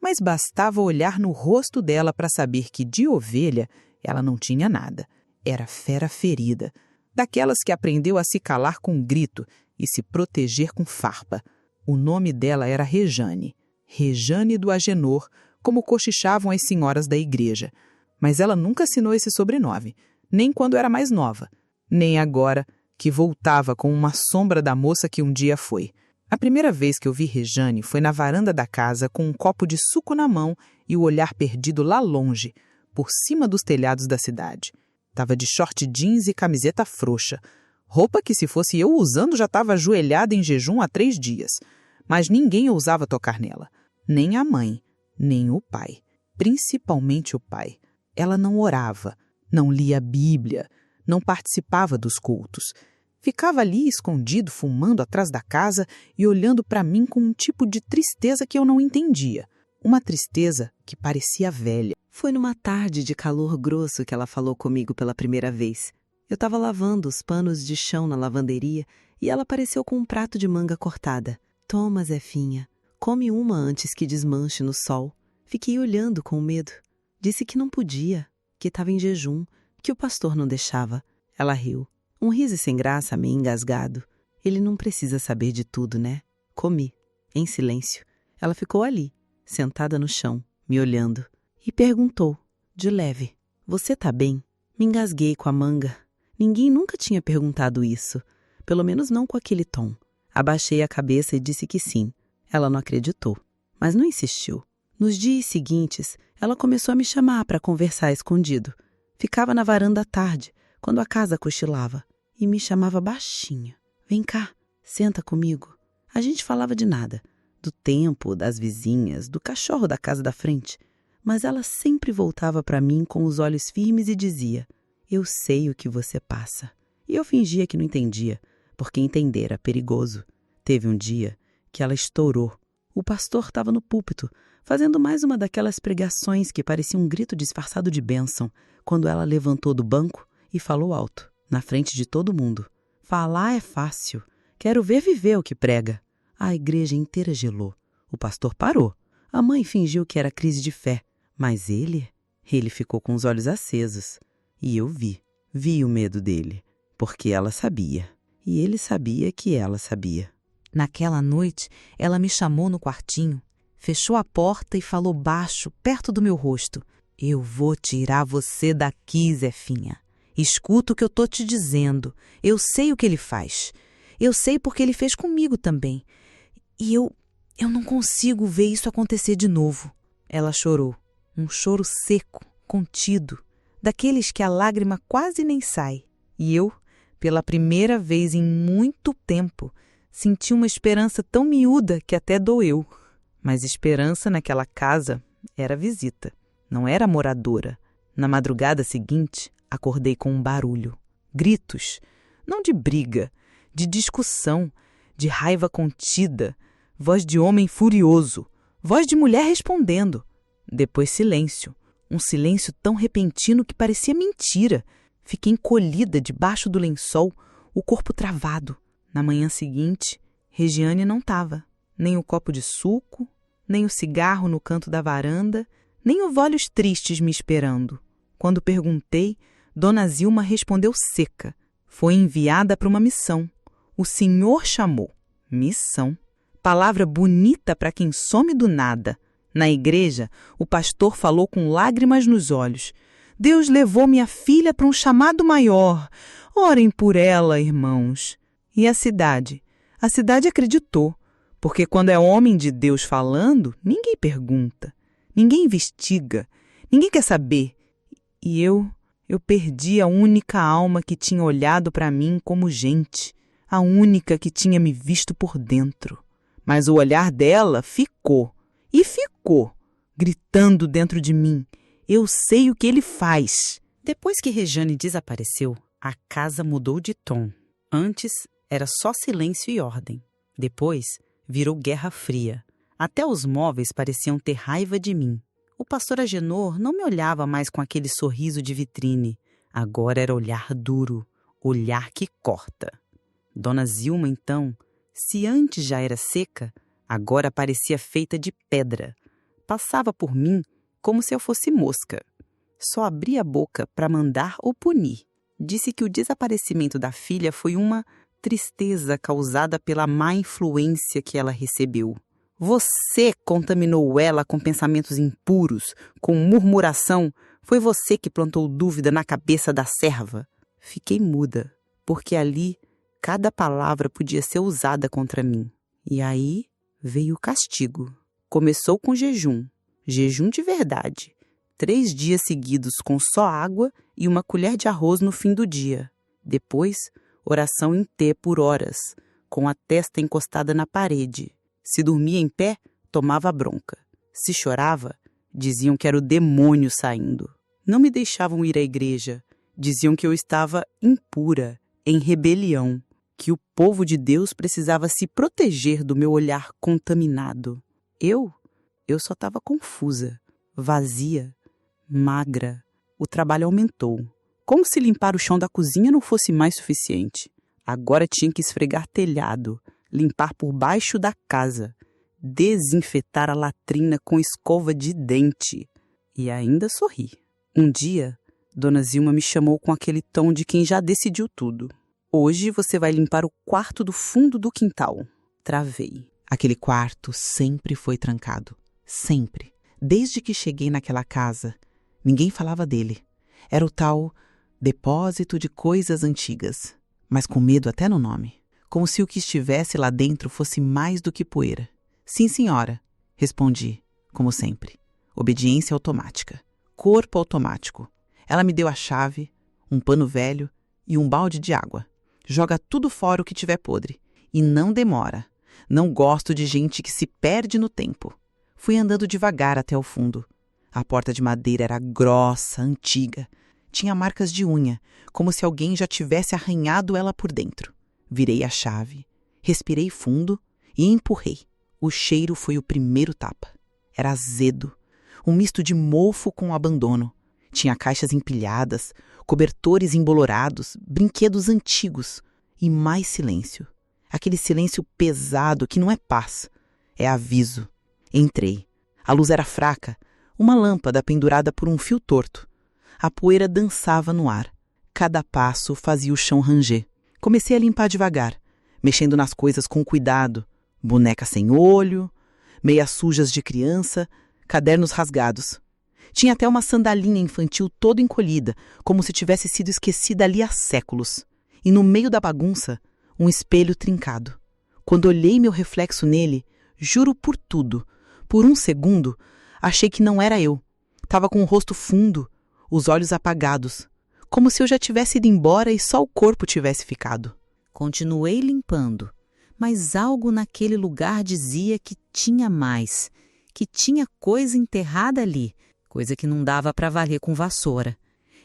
Mas bastava olhar no rosto dela para saber que de ovelha ela não tinha nada. Era fera ferida, daquelas que aprendeu a se calar com grito e se proteger com farpa. O nome dela era Rejane, Rejane do Agenor, como cochichavam as senhoras da igreja. Mas ela nunca assinou esse sobrenome, nem quando era mais nova, nem agora, que voltava com uma sombra da moça que um dia foi. A primeira vez que eu vi Rejane foi na varanda da casa com um copo de suco na mão e o olhar perdido lá longe, por cima dos telhados da cidade. Estava de short jeans e camiseta frouxa, roupa que se fosse eu usando já estava ajoelhada em jejum há 3 dias. Mas ninguém ousava tocar nela, nem a mãe, nem o pai, principalmente o pai. Ela não orava, não lia a Bíblia, não participava dos cultos. Ficava ali escondido, fumando atrás da casa e olhando para mim com um tipo de tristeza que eu não entendia. Uma tristeza que parecia velha. Foi numa tarde de calor grosso que ela falou comigo pela primeira vez. Eu estava lavando os panos de chão na lavanderia e ela apareceu com um prato de manga cortada. Toma, Zefinha, come uma antes que desmanche no sol. Fiquei olhando com medo. Disse que não podia, que estava em jejum, que o pastor não deixava. Ela riu. Um riso sem graça, meio engasgado. Ele não precisa saber de tudo, né? Comi, em silêncio. Ela ficou ali, sentada no chão, me olhando, e perguntou, de leve, você tá bem? Me engasguei com a manga. Ninguém nunca tinha perguntado isso, pelo menos não com aquele tom. Abaixei a cabeça e disse que sim. Ela não acreditou, mas não insistiu. Nos dias seguintes, ela começou a me chamar para conversar escondido. Ficava na varanda à tarde, quando a casa cochilava, e me chamava baixinho. Vem cá, senta comigo. A gente falava de nada, do tempo, das vizinhas, do cachorro da casa da frente. Mas ela sempre voltava para mim com os olhos firmes e dizia, eu sei o que você passa. E eu fingia que não entendia, porque entender era perigoso. Teve um dia que ela estourou. O pastor estava no púlpito, fazendo mais uma daquelas pregações que parecia um grito disfarçado de bênção, quando ela levantou do banco e falou alto, na frente de todo mundo. Falar é fácil. Quero ver viver o que prega. A igreja inteira gelou. O pastor parou. A mãe fingiu que era crise de fé. Mas ele ficou com os olhos acesos. E eu vi o medo dele. Porque ela sabia. E ele sabia que ela sabia. Naquela noite, ela me chamou no quartinho, fechou a porta e falou baixo, perto do meu rosto. Eu vou tirar você daqui, Zefinha. Escuta o que eu tô te dizendo. Eu sei o que ele faz. Eu sei porque ele fez comigo também. E eu não consigo ver isso acontecer de novo. Ela chorou. Um choro seco, contido, daqueles que a lágrima quase nem sai. E eu, pela primeira vez em muito tempo, senti uma esperança tão miúda que até doeu. Mas esperança naquela casa era visita, não era moradora. Na madrugada seguinte, acordei com um barulho. Gritos, não de briga, de discussão, de raiva contida, voz de homem furioso, voz de mulher respondendo. Depois silêncio, um silêncio tão repentino que parecia mentira. Fiquei encolhida debaixo do lençol, o corpo travado. Na manhã seguinte, Regiane não estava. Nem o copo de suco, nem o cigarro no canto da varanda, nem os olhos tristes me esperando. Quando perguntei, Dona Zilma respondeu seca. Foi enviada para uma missão. O Senhor chamou. Missão. Palavra bonita para quem some do nada. Na igreja, o pastor falou com lágrimas nos olhos. Deus levou minha filha para um chamado maior. Orem por ela, irmãos. E a cidade? A cidade acreditou, porque quando é homem de Deus falando, ninguém pergunta, ninguém investiga, ninguém quer saber. E eu perdi a única alma que tinha olhado para mim como gente, a única que tinha me visto por dentro. Mas o olhar dela ficou, gritando dentro de mim: eu sei o que ele faz. Depois que Rejane desapareceu, a casa mudou de tom. Antes era só silêncio e ordem. Depois virou guerra fria. Até os móveis pareciam ter raiva de mim. O pastor Agenor não me olhava mais com aquele sorriso de vitrine. Agora era olhar duro, olhar que corta. Dona Zilma, então, se antes já era seca, agora parecia feita de pedra. Passava por mim como se eu fosse mosca. Só abria a boca para mandar ou punir. Disse que o desaparecimento da filha foi uma tristeza causada pela má influência que ela recebeu. Você contaminou ela com pensamentos impuros, com murmuração. Foi você que plantou dúvida na cabeça da serva. Fiquei muda, porque ali cada palavra podia ser usada contra mim. E aí veio o castigo. Começou com jejum de verdade. 3 dias seguidos com só água e uma colher de arroz no fim do dia. Depois, oração em T por horas, com a testa encostada na parede. Se dormia em pé, tomava bronca. Se chorava, diziam que era o demônio saindo. Não me deixavam ir à igreja. Diziam que eu estava impura, em rebelião, que o povo de Deus precisava se proteger do meu olhar contaminado. Eu só estava confusa, vazia, magra. O trabalho aumentou. Como se limpar o chão da cozinha não fosse mais suficiente. Agora tinha que esfregar telhado, limpar por baixo da casa, desinfetar a latrina com escova de dente. E ainda sorri. Um dia, Dona Zilma me chamou com aquele tom de quem já decidiu tudo. Hoje você vai limpar o quarto do fundo do quintal. Travei. Aquele quarto sempre foi trancado. Sempre. Desde que cheguei naquela casa, ninguém falava dele. Era o tal depósito de coisas antigas, mas com medo até no nome. Como se o que estivesse lá dentro fosse mais do que poeira. Sim, senhora, respondi, como sempre. Obediência automática. Corpo automático. Ela me deu a chave, um pano velho e um balde de água. Joga tudo fora o que tiver podre. E não demora. Não gosto de gente que se perde no tempo. Fui andando devagar até o fundo. A porta de madeira era grossa, antiga. Tinha marcas de unha, como se alguém já tivesse arranhado ela por dentro. Virei a chave, respirei fundo e empurrei. O cheiro foi o primeiro tapa. Era azedo, um misto de mofo com abandono. Tinha caixas empilhadas, cobertores embolorados, brinquedos antigos e mais silêncio. Aquele silêncio pesado que não é paz, é aviso. Entrei. A luz era fraca, uma lâmpada pendurada por um fio torto. A poeira dançava no ar. Cada passo fazia o chão ranger. Comecei a limpar devagar, mexendo nas coisas com cuidado. Boneca sem olho, meias sujas de criança, cadernos rasgados. Tinha até uma sandalinha infantil toda encolhida, como se tivesse sido esquecida ali há séculos. E no meio da bagunça, um espelho trincado. Quando olhei meu reflexo nele, juro por tudo, por um segundo, achei que não era eu. Tava com o rosto fundo, os olhos apagados, como se eu já tivesse ido embora e só o corpo tivesse ficado. Continuei limpando, mas algo naquele lugar dizia que tinha mais, que tinha coisa enterrada ali, coisa que não dava para varrer com vassoura.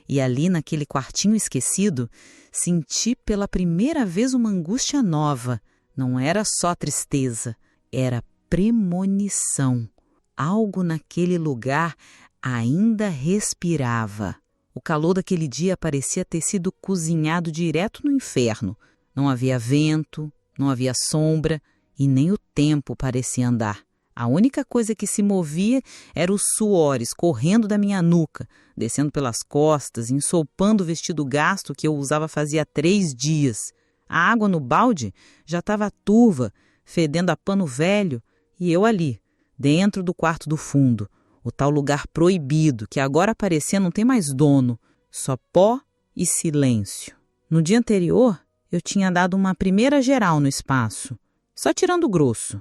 E ali naquele quartinho esquecido, senti pela primeira vez uma angústia nova. Não era só tristeza, era premonição. Algo naquele lugar ainda respirava. O calor daquele dia parecia ter sido cozinhado direto no inferno. Não havia vento, não havia sombra e nem o tempo parecia andar. A única coisa que se movia era os suores correndo da minha nuca, descendo pelas costas, ensopando o vestido gasto que eu usava fazia 3 dias. A água no balde já estava turva, fedendo a pano velho, e eu ali, dentro do quarto do fundo, o tal lugar proibido que agora parecia não ter mais dono, só pó e silêncio. No dia anterior, eu tinha dado uma primeira geral no espaço, só tirando o grosso.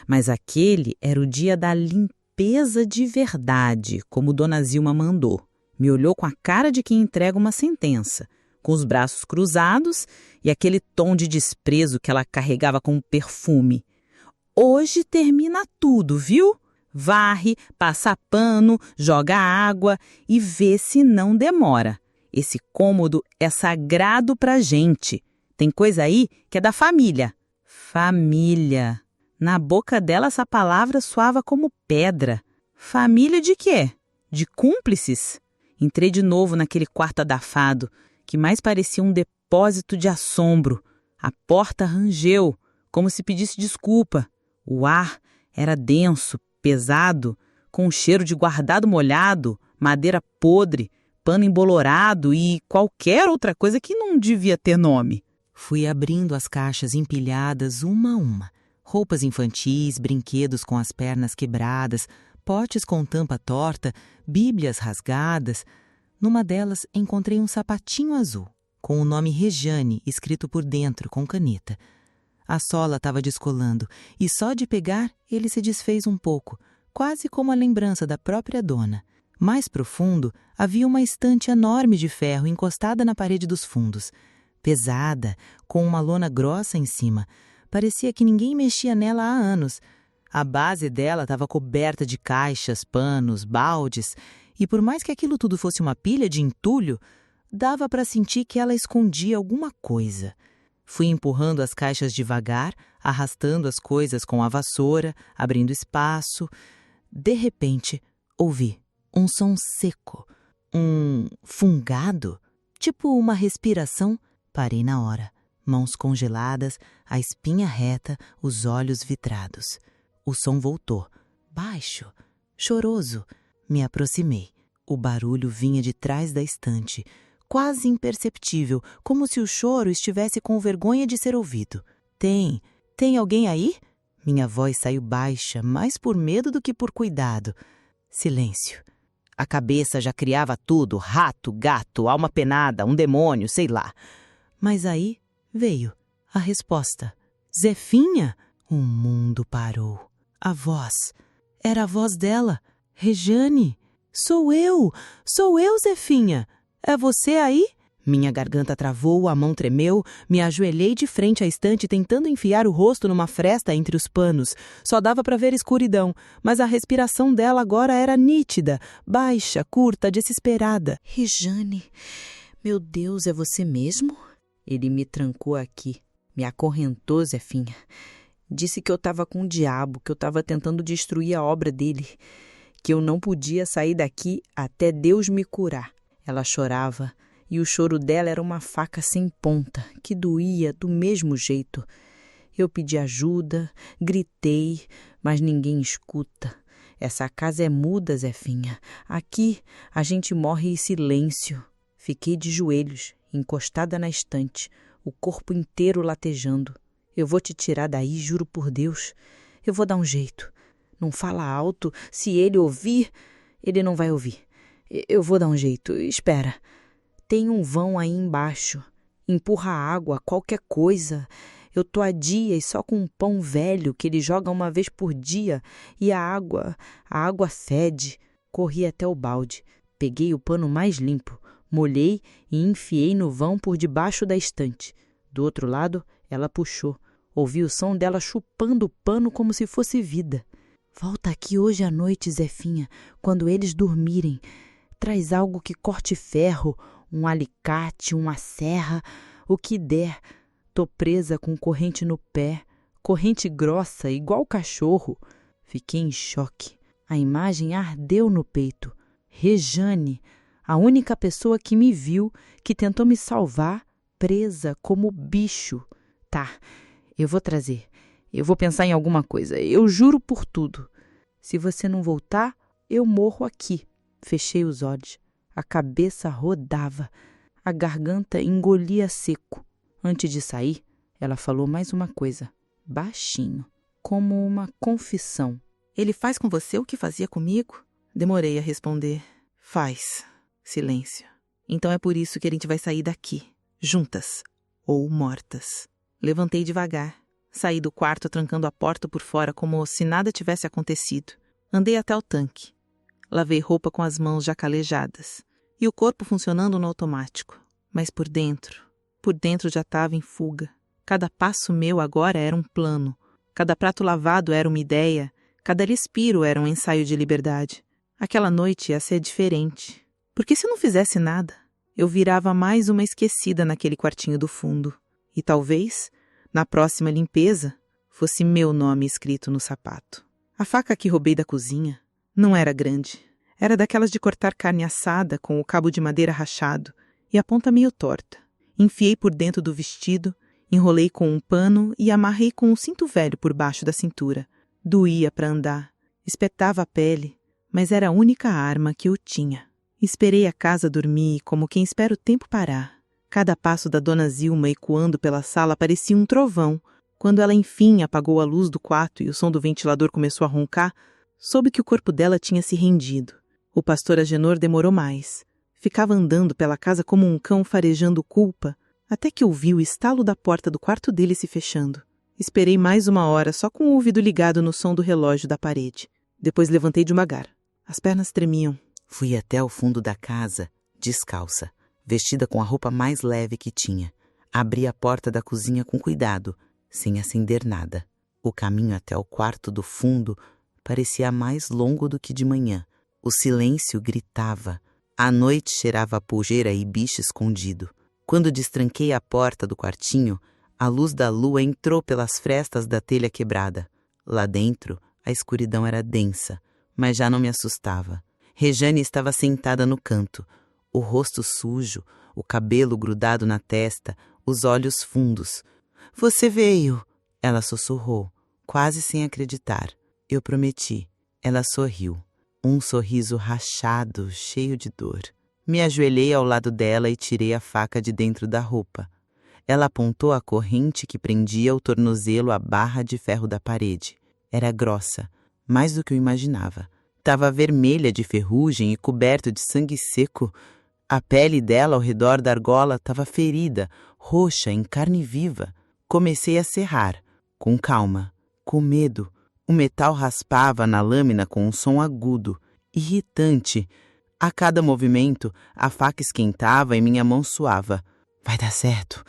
Mas aquele era o dia da limpeza de verdade, como Dona Zilma mandou. Me olhou com a cara de quem entrega uma sentença, com os braços cruzados e aquele tom de desprezo que ela carregava como perfume. Hoje termina tudo, viu? Varre, passa pano, joga água e vê se não demora. Esse cômodo é sagrado pra gente. Tem coisa aí que é da família. Família. Na boca dela essa palavra soava como pedra. Família de quê? De cúmplices? Entrei de novo naquele quarto adafado, que mais parecia um depósito de assombro. A porta rangeu, como se pedisse desculpa. O ar era denso, pesado, com um cheiro de guardado molhado, madeira podre, pano embolorado e qualquer outra coisa que não devia ter nome. Fui abrindo as caixas empilhadas uma a uma. Roupas infantis, brinquedos com as pernas quebradas, potes com tampa torta, bíblias rasgadas. Numa delas encontrei um sapatinho azul, com o nome Rejane escrito por dentro com caneta. A sola estava descolando e só de pegar ele se desfez um pouco, quase como a lembrança da própria dona. Mais profundo, havia uma estante enorme de ferro encostada na parede dos fundos. Pesada, com uma lona grossa em cima. Parecia que ninguém mexia nela há anos. A base dela estava coberta de caixas, panos, baldes, e por mais que aquilo tudo fosse uma pilha de entulho, dava para sentir que ela escondia alguma coisa. Fui empurrando as caixas devagar, arrastando as coisas com a vassoura, abrindo espaço. De repente, ouvi um som seco, um fungado, tipo uma respiração. Parei na hora, mãos congeladas, a espinha reta, os olhos vitrados. O som voltou, baixo, choroso. Me aproximei. O barulho vinha de trás da estante, quase imperceptível, como se o choro estivesse com vergonha de ser ouvido. Tem alguém aí? Minha voz saiu baixa, mais por medo do que por cuidado. Silêncio. A cabeça já criava tudo, rato, gato, alma penada, um demônio, sei lá. Mas aí veio a resposta. Zefinha? O mundo parou. A voz. Era a voz dela. Rejane. Sou eu, Zefinha. É você aí? Minha garganta travou, a mão tremeu, me ajoelhei de frente à estante tentando enfiar o rosto numa fresta entre os panos. Só dava para ver escuridão, mas a respiração dela agora era nítida, baixa, curta, desesperada. Rejane, meu Deus, é você mesmo? Ele me trancou aqui, me acorrentou, Zefinha. Disse que eu estava com o diabo, que eu estava tentando destruir a obra dele, que eu não podia sair daqui até Deus me curar. Ela chorava, e o choro dela era uma faca sem ponta, que doía do mesmo jeito. Eu pedi ajuda, gritei, mas ninguém escuta. Essa casa é muda, Zefinha. Aqui a gente morre em silêncio. Fiquei de joelhos, encostada na estante, o corpo inteiro latejando. Eu vou te tirar daí, juro por Deus. Eu vou dar um jeito. Não fala alto, se ele ouvir, ele não vai ouvir. Eu vou dar um jeito, espera. Tem um vão aí embaixo. Empurra água, qualquer coisa. Eu tô há dias só com um pão velho que ele joga uma vez por dia e a água fede. Corri até o balde. Peguei o pano mais limpo, molhei e enfiei no vão por debaixo da estante. Do outro lado, ela puxou. Ouvi o som dela chupando o pano como se fosse vida. Volta aqui hoje à noite, Zefinha, quando eles dormirem. Traz algo que corte ferro, um alicate, uma serra, o que der. Tô presa com corrente no pé, corrente grossa, igual cachorro. Fiquei em choque. A imagem ardeu no peito. Rejane, a única pessoa que me viu, que tentou me salvar, presa como bicho. Tá, eu vou trazer. Eu vou pensar em alguma coisa. Eu juro por tudo. Se você não voltar, eu morro aqui. Fechei os olhos. A cabeça rodava. A garganta engolia seco. Antes de sair, ela falou mais uma coisa, baixinho, como uma confissão. Ele faz com você o que fazia comigo? Demorei a responder. Faz. Silêncio. Então é por isso que a gente vai sair daqui, juntas ou mortas. Levantei devagar. Saí do quarto trancando a porta por fora como se nada tivesse acontecido. Andei até o tanque. Lavei roupa com as mãos já calejadas e o corpo funcionando no automático. Mas por dentro já estava em fuga. Cada passo meu agora era um plano. Cada prato lavado era uma ideia. Cada respiro era um ensaio de liberdade. Aquela noite ia ser diferente. Porque se eu não fizesse nada, eu virava mais uma esquecida naquele quartinho do fundo. E talvez, na próxima limpeza, fosse meu nome escrito no sapato. A faca que roubei da cozinha não era grande. Era daquelas de cortar carne assada com o cabo de madeira rachado e a ponta meio torta. Enfiei por dentro do vestido, enrolei com um pano e amarrei com um cinto velho por baixo da cintura. Doía para andar, espetava a pele, mas era a única arma que eu tinha. Esperei a casa dormir como quem espera o tempo parar. Cada passo da dona Zilma ecoando pela sala parecia um trovão. Quando ela enfim apagou a luz do quarto e o som do ventilador começou a roncar, soube que o corpo dela tinha se rendido. O pastor Agenor demorou mais. Ficava andando pela casa como um cão farejando culpa, até que ouvi o estalo da porta do quarto dele se fechando. Esperei mais uma hora só com o ouvido ligado no som do relógio da parede. Depois levantei devagar. As pernas tremiam. Fui até o fundo da casa, descalça, vestida com a roupa mais leve que tinha. Abri a porta da cozinha com cuidado, sem acender nada. O caminho até o quarto do fundo parecia mais longo do que de manhã. O silêncio gritava. A noite cheirava a poeira e bicho escondido. Quando destranquei a porta do quartinho, a luz da lua entrou pelas frestas da telha quebrada. Lá dentro, a escuridão era densa, mas já não me assustava. Rejane estava sentada no canto, o rosto sujo, o cabelo grudado na testa, os olhos fundos. — Você veio! Ela sussurrou, quase sem acreditar. Eu prometi. Ela sorriu. Um sorriso rachado, cheio de dor. Me ajoelhei ao lado dela e tirei a faca de dentro da roupa. Ela apontou a corrente que prendia o tornozelo à barra de ferro da parede. Era grossa, mais do que eu imaginava. Estava vermelha de ferrugem e coberta de sangue seco. A pele dela ao redor da argola estava ferida, roxa, em carne viva. Comecei a serrar, com calma, com medo. O metal raspava na lâmina com um som agudo, irritante. A cada movimento, a faca esquentava e minha mão suava. — Vai dar certo.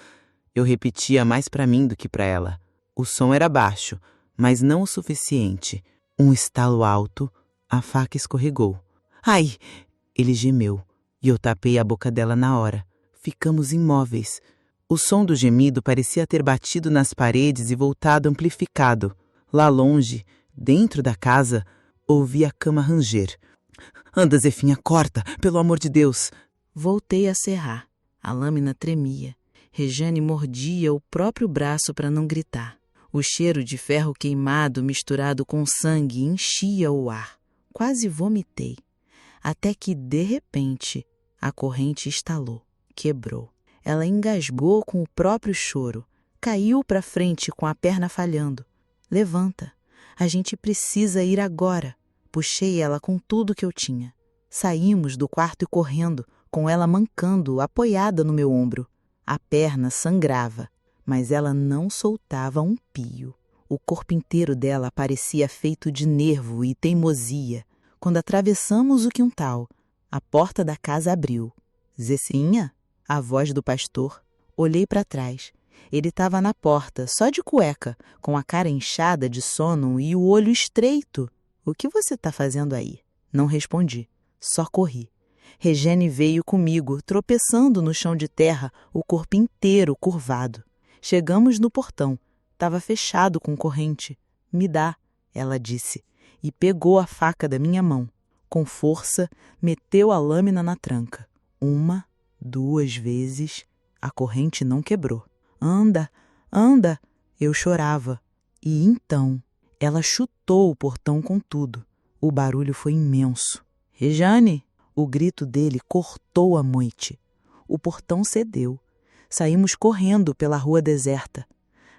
Eu repetia mais para mim do que para ela. O som era baixo, mas não o suficiente. Um estalo alto, a faca escorregou. — Ai! Ele gemeu, e eu tapei a boca dela na hora. Ficamos imóveis. O som do gemido parecia ter batido nas paredes e voltado amplificado. Lá longe, dentro da casa, ouvi a cama ranger. — Anda, Zefinha, corta, pelo amor de Deus! Voltei a serrar. A lâmina tremia. Rejane mordia o próprio braço para não gritar. O cheiro de ferro queimado misturado com sangue enchia o ar. Quase vomitei. Até que, de repente, a corrente estalou, quebrou. Ela engasgou com o próprio choro. Caiu para frente com a perna falhando. — Levanta. A gente precisa ir agora. Puxei ela com tudo que eu tinha. Saímos do quarto e correndo, com ela mancando, apoiada no meu ombro. A perna sangrava, mas ela não soltava um pio. O corpo inteiro dela parecia feito de nervo e teimosia. Quando atravessamos o quintal, a porta da casa abriu. — Zefinha? A voz do pastor. Olhei para trás. Ele estava na porta, só de cueca, com a cara inchada de sono e o olho estreito. — O que você está fazendo aí? Não respondi. Só corri. Rejane veio comigo, tropeçando no chão de terra, o corpo inteiro curvado. Chegamos no portão. Estava fechado com corrente. — Me dá, ela disse, e pegou a faca da minha mão. Com força, meteu a lâmina na tranca. 1, 2 vezes, a corrente não quebrou. — Anda, anda! Eu chorava. E então, ela chutou o portão com tudo. O barulho foi imenso. — Rejane! O grito dele cortou a noite. O portão cedeu. Saímos correndo pela rua deserta.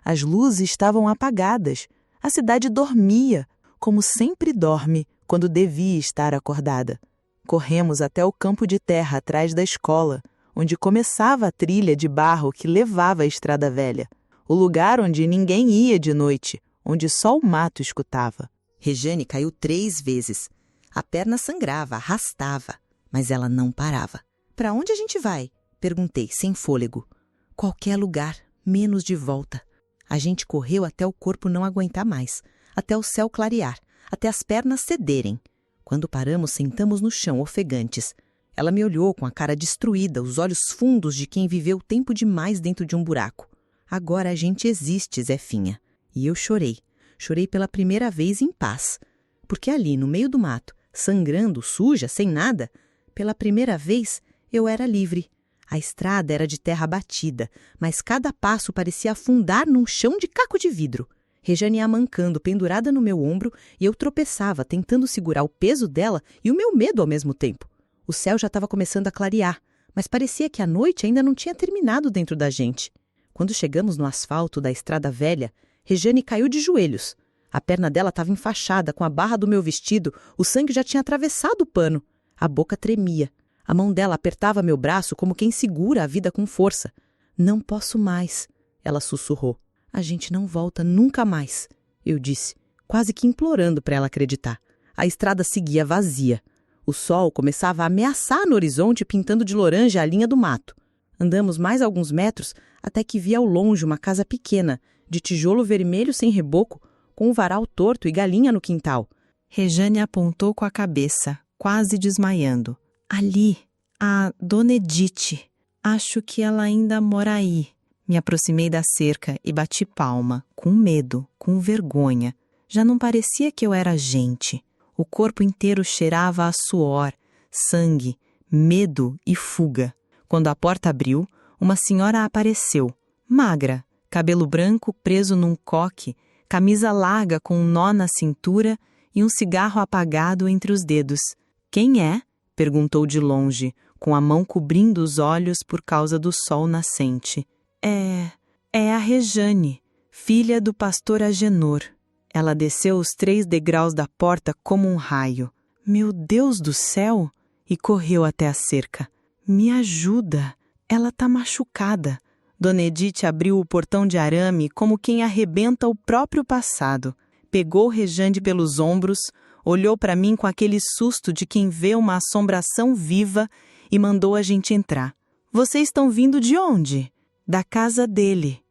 As luzes estavam apagadas. A cidade dormia, como sempre dorme quando devia estar acordada. Corremos até o campo de terra atrás da escola, onde começava a trilha de barro que levava à estrada velha. O lugar onde ninguém ia de noite, onde só o mato escutava. Rejane caiu 3 vezes. A perna sangrava, arrastava, mas ela não parava. — Para onde a gente vai? Perguntei, sem fôlego. Qualquer lugar, menos de volta. A gente correu até o corpo não aguentar mais, até o céu clarear, até as pernas cederem. Quando paramos, sentamos no chão, ofegantes. Ela me olhou com a cara destruída, os olhos fundos de quem viveu tempo demais dentro de um buraco. Agora a gente existe, Zefinha. E eu chorei. Chorei pela primeira vez em paz. Porque ali, no meio do mato, sangrando, suja, sem nada, pela primeira vez eu era livre. A estrada era de terra batida, mas cada passo parecia afundar num chão de caco de vidro. Rejane ia mancando, pendurada no meu ombro, e eu tropeçava, tentando segurar o peso dela e o meu medo ao mesmo tempo. O céu já estava começando a clarear, mas parecia que a noite ainda não tinha terminado dentro da gente. Quando chegamos no asfalto da estrada velha, Rejane caiu de joelhos. A perna dela estava enfaixada com a barra do meu vestido, o sangue já tinha atravessado o pano. A boca tremia. A mão dela apertava meu braço como quem segura a vida com força. Não posso mais, ela sussurrou. A gente não volta nunca mais, eu disse, quase que implorando para ela acreditar. A estrada seguia vazia. O sol começava a ameaçar no horizonte, pintando de laranja a linha do mato. Andamos mais alguns metros até que vi ao longe uma casa pequena, de tijolo vermelho sem reboco, com um varal torto e galinha no quintal. Rejane apontou com a cabeça, quase desmaiando. Ali, a Dona Edith. Acho que ela ainda mora aí. Me aproximei da cerca e bati palma, com medo, com vergonha. Já não parecia que eu era gente. O corpo inteiro cheirava a suor, sangue, medo e fuga. Quando a porta abriu, uma senhora apareceu, magra, cabelo branco preso num coque, camisa larga com um nó na cintura e um cigarro apagado entre os dedos. Quem é? Perguntou de longe, com a mão cobrindo os olhos por causa do sol nascente. É a Rejane, filha do pastor Agenor. Ela desceu os 3 degraus da porta como um raio. Meu Deus do céu! E correu até a cerca. Me ajuda! Ela tá machucada. Dona Edith abriu o portão de arame como quem arrebenta o próprio passado. Pegou Rejane pelos ombros, olhou para mim com aquele susto de quem vê uma assombração viva e mandou a gente entrar. Vocês estão vindo de onde? Da casa dele.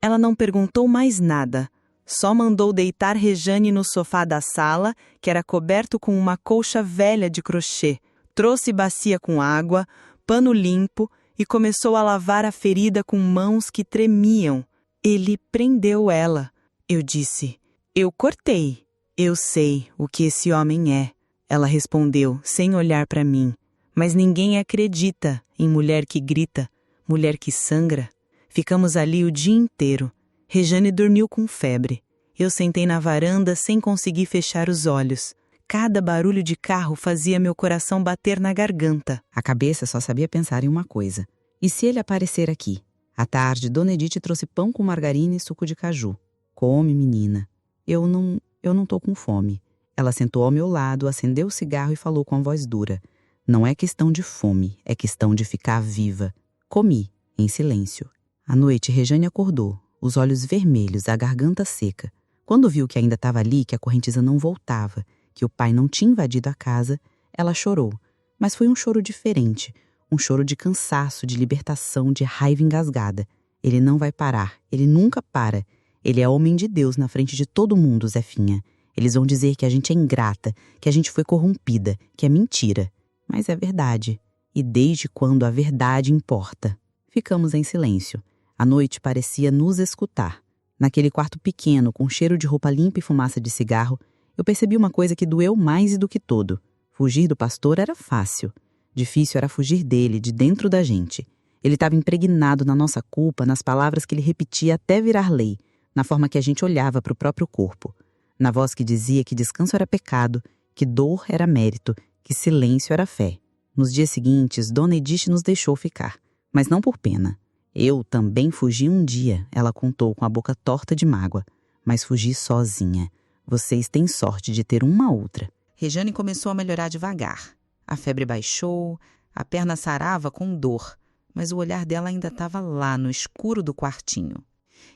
Ela não perguntou mais nada. Só mandou deitar Rejane no sofá da sala, que era coberto com uma colcha velha de crochê. Trouxe bacia com água, pano limpo e começou a lavar a ferida com mãos que tremiam. Ele prendeu ela. Eu disse, eu cortei. Eu sei o que esse homem é. Ela respondeu, sem olhar para mim. Mas ninguém acredita em mulher que grita, mulher que sangra. Ficamos ali o dia inteiro. Rejane dormiu com febre. Eu sentei na varanda sem conseguir fechar os olhos. Cada barulho de carro fazia meu coração bater na garganta. A cabeça só sabia pensar em uma coisa. E se ele aparecer aqui? À tarde, Dona Edith trouxe pão com margarina e suco de caju. Come, menina. Eu não tô com fome. Ela sentou ao meu lado, acendeu o cigarro e falou com a voz dura. Não é questão de fome, é questão de ficar viva. Comi, em silêncio. À noite, Rejane acordou, os olhos vermelhos, a garganta seca. Quando viu que ainda estava ali, que a correnteza não voltava, que o pai não tinha invadido a casa, ela chorou. Mas foi um choro diferente, um choro de cansaço, de libertação, de raiva engasgada. Ele não vai parar, ele nunca para. Ele é homem de Deus na frente de todo mundo, Zefinha. Eles vão dizer que a gente é ingrata, que a gente foi corrompida, que é mentira. Mas é verdade. E desde quando a verdade importa? Ficamos em silêncio. A noite parecia nos escutar. Naquele quarto pequeno, com cheiro de roupa limpa e fumaça de cigarro, eu percebi uma coisa que doeu mais do que tudo. Fugir do pastor era fácil. Difícil era fugir dele, de dentro da gente. Ele estava impregnado na nossa culpa, nas palavras que ele repetia até virar lei, na forma que a gente olhava para o próprio corpo. Na voz que dizia que descanso era pecado, que dor era mérito, que silêncio era fé. Nos dias seguintes, Dona Edith nos deixou ficar. Mas não por pena. Eu também fugi um dia, ela contou com a boca torta de mágoa. Mas fugi sozinha. Vocês têm sorte de ter uma outra. Rejane começou a melhorar devagar. A febre baixou, a perna sarava com dor, mas o olhar dela ainda estava lá no escuro do quartinho.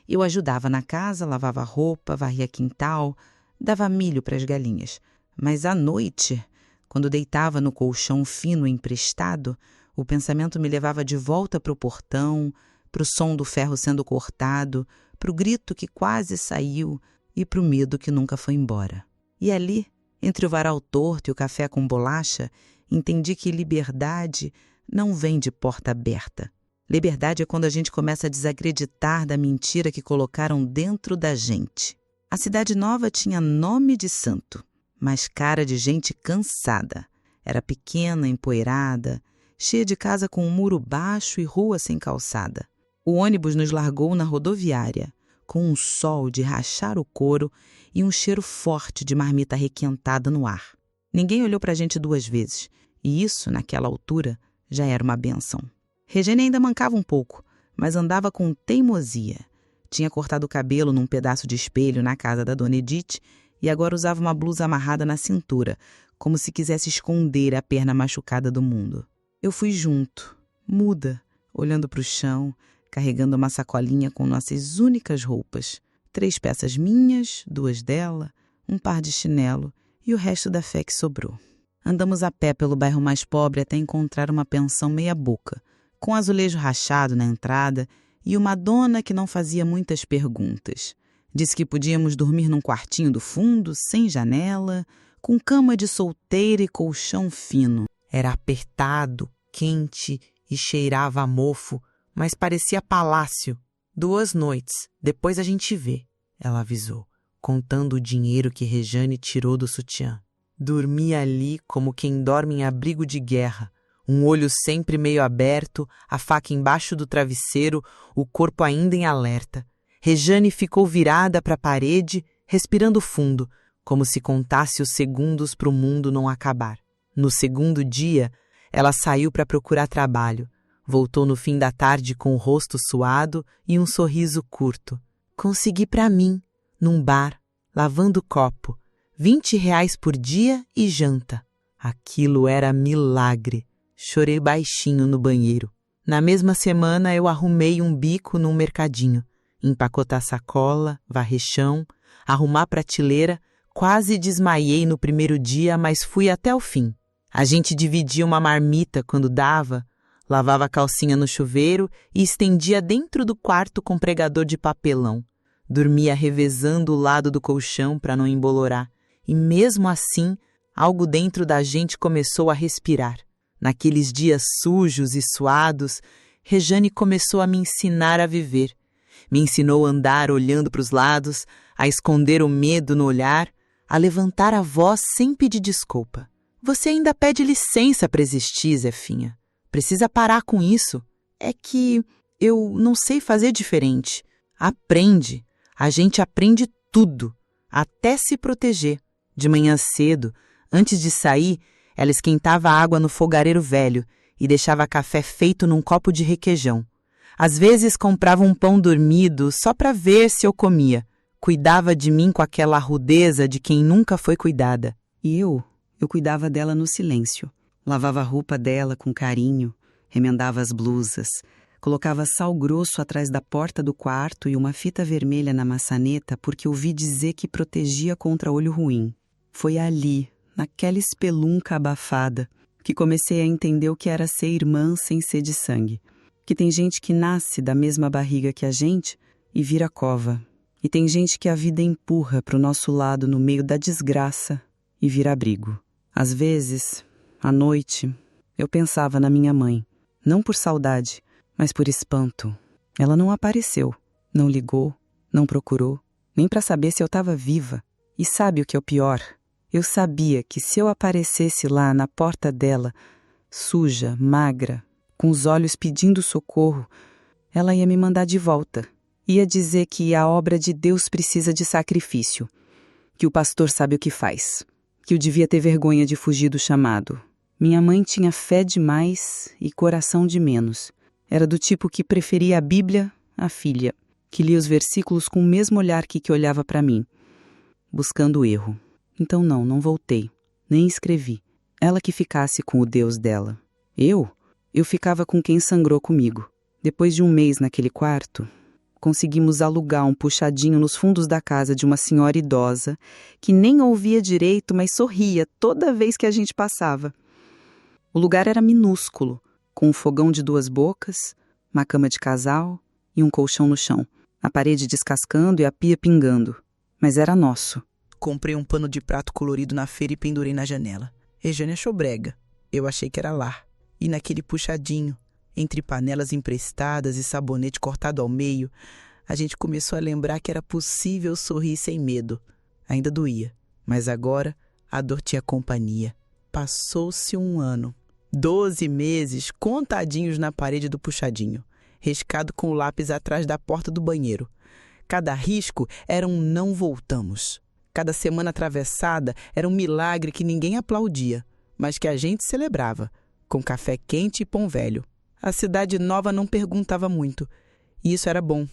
Eu ajudava na casa, lavava roupa, varria quintal, dava milho para as galinhas. Mas à noite, quando deitava no colchão fino emprestado, O pensamento me levava de volta para o portão, para o som do ferro sendo cortado, para o grito que quase saiu e para o medo que nunca foi embora. E ali, entre o varal torto e o café com bolacha, entendi que liberdade não vem de porta aberta. Liberdade é quando a gente começa a desacreditar da mentira que colocaram dentro da gente. A cidade nova tinha nome de santo, mas cara de gente cansada. Era pequena, empoeirada, cheia de casa com um muro baixo e rua sem calçada. O ônibus nos largou na rodoviária, com um sol de rachar o couro e um cheiro forte de marmita requentada no ar. Ninguém olhou para a gente 2 vezes, e isso, naquela altura, já era uma bênção. Regênia ainda mancava um pouco, mas andava com teimosia. Tinha cortado o cabelo num pedaço de espelho na casa da dona Edith e agora usava uma blusa amarrada na cintura, como se quisesse esconder a perna machucada do mundo. Eu fui junto, muda, olhando para o chão, carregando uma sacolinha com nossas únicas roupas. 3 peças minhas, 2 dela, um par de chinelo e o resto da fé que sobrou. Andamos a pé pelo bairro mais pobre até encontrar uma pensão meia-boca, com azulejo rachado na entrada e uma dona que não fazia muitas perguntas. Disse que podíamos dormir num quartinho do fundo, sem janela, com cama de solteira e colchão fino. Era apertado, quente e cheirava a mofo, mas parecia palácio. 2 noites, depois a gente vê, ela avisou, contando o dinheiro que Rejane tirou do sutiã. Dormi ali como quem dorme em abrigo de guerra, um olho sempre meio aberto, a faca embaixo do travesseiro, o corpo ainda em alerta. Rejane ficou virada para a parede, respirando fundo, como se contasse os segundos para o mundo não acabar. No 2º dia, ela saiu para procurar trabalho. Voltou no fim da tarde com o rosto suado e um sorriso curto. Consegui para mim, num bar, lavando copo. 20 reais por dia e janta. Aquilo era milagre. Chorei baixinho no banheiro. Na mesma semana eu arrumei um bico num mercadinho. Empacotar sacola, varrer chão, arrumar prateleira. Quase desmaiei no primeiro dia, mas fui até o fim. A gente dividia uma marmita quando dava, lavava a calcinha no chuveiro e estendia dentro do quarto com pregador de papelão. Dormia revezando o lado do colchão para não embolorar. E mesmo assim, algo dentro da gente começou a respirar. Naqueles dias sujos e suados, Rejane começou a me ensinar a viver. Me ensinou a andar olhando para os lados, a esconder o medo no olhar, a levantar a voz sem pedir desculpa. Você ainda pede licença para existir, Zefinha. Precisa parar com isso. É que eu não sei fazer diferente. Aprende. A gente aprende tudo, até se proteger. De manhã cedo, antes de sair, ela esquentava a água no fogareiro velho e deixava café feito num copo de requeijão. Às vezes comprava um pão dormido só para ver se eu comia. Cuidava de mim com aquela rudeza de quem nunca foi cuidada. E eu cuidava dela no silêncio. Lavava a roupa dela com carinho, remendava as blusas, colocava sal grosso atrás da porta do quarto e uma fita vermelha na maçaneta porque ouvi dizer que protegia contra olho ruim. Foi ali, naquela espelunca abafada, que comecei a entender o que era ser irmã sem ser de sangue. Que tem gente que nasce da mesma barriga que a gente e vira cova. E tem gente que a vida empurra para o nosso lado no meio da desgraça e vira abrigo. Às vezes, à noite, eu pensava na minha mãe. Não por saudade, mas por espanto. Ela não apareceu, não ligou, não procurou, nem para saber se eu estava viva. E sabe o que é o pior? Eu sabia que se eu aparecesse lá na porta dela, suja, magra, com os olhos pedindo socorro, ela ia me mandar de volta. Ia dizer que a obra de Deus precisa de sacrifício, que o pastor sabe o que faz, que eu devia ter vergonha de fugir do chamado. Minha mãe tinha fé demais e coração de menos. Era do tipo que preferia a Bíblia à filha, que lia os versículos com o mesmo olhar que olhava para mim, buscando o erro. Então não voltei, nem escrevi. Ela que ficasse com o Deus dela. Eu ficava com quem sangrou comigo. Depois de um mês naquele quarto, conseguimos alugar um puxadinho nos fundos da casa de uma senhora idosa que nem ouvia direito, mas sorria toda vez que a gente passava. O lugar era minúsculo, com um fogão de 2 bocas, uma cama de casal e um colchão no chão, a parede descascando e a pia pingando. Mas era nosso. Comprei um pano de prato colorido na feira e pendurei na janela. Rejane achou brega. Eu achei que era lar. E naquele puxadinho, entre panelas emprestadas e sabonete cortado ao meio, a gente começou a lembrar que era possível sorrir sem medo. Ainda doía, mas agora a dor tinha companhia. Passou-se 1 ano. 12 meses contadinhos na parede do puxadinho, riscado com o lápis atrás da porta do banheiro. Cada risco era um não voltamos. Cada semana atravessada era um milagre que ninguém aplaudia, mas que a gente celebrava, com café quente e pão velho. A cidade nova não perguntava muito, e isso era bom.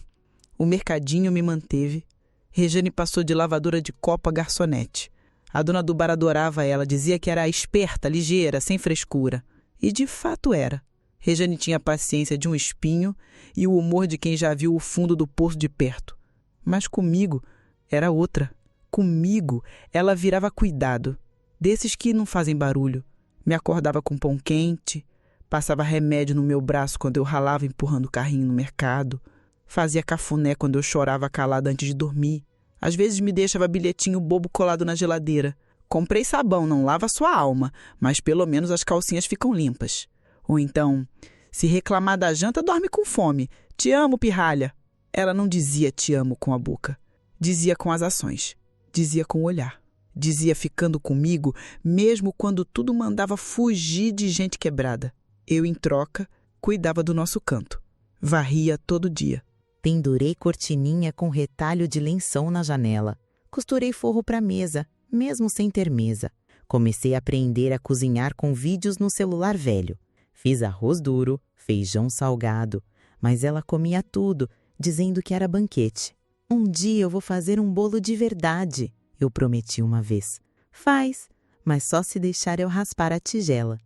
O mercadinho me manteve. Rejane passou de lavadora de copo a garçonete. A dona do bar adorava ela, dizia que era esperta, ligeira, sem frescura. E de fato era. Rejane tinha a paciência de um espinho e o humor de quem já viu o fundo do poço de perto. Mas comigo era outra. Comigo ela virava cuidado, desses que não fazem barulho. Me acordava com pão quente, passava remédio no meu braço quando eu ralava empurrando o carrinho no mercado, fazia cafuné quando eu chorava calada antes de dormir. Às vezes me deixava bilhetinho bobo colado na geladeira. Comprei sabão, não lava sua alma, mas pelo menos as calcinhas ficam limpas. Ou então, se reclamar da janta, dorme com fome. Te amo, pirralha. Ela não dizia te amo com a boca. Dizia com as ações. Dizia com o olhar. Dizia ficando comigo, mesmo quando tudo mandava fugir de gente quebrada. Eu, em troca, cuidava do nosso canto. Varria todo dia. Pendurei cortininha com retalho de lençol na janela. Costurei forro para mesa, mesmo sem ter mesa. Comecei a aprender a cozinhar com vídeos no celular velho. Fiz arroz duro, feijão salgado, mas ela comia tudo, dizendo que era banquete. Um dia eu vou fazer um bolo de verdade, eu prometi uma vez. Faz, mas só se deixar eu raspar a tigela.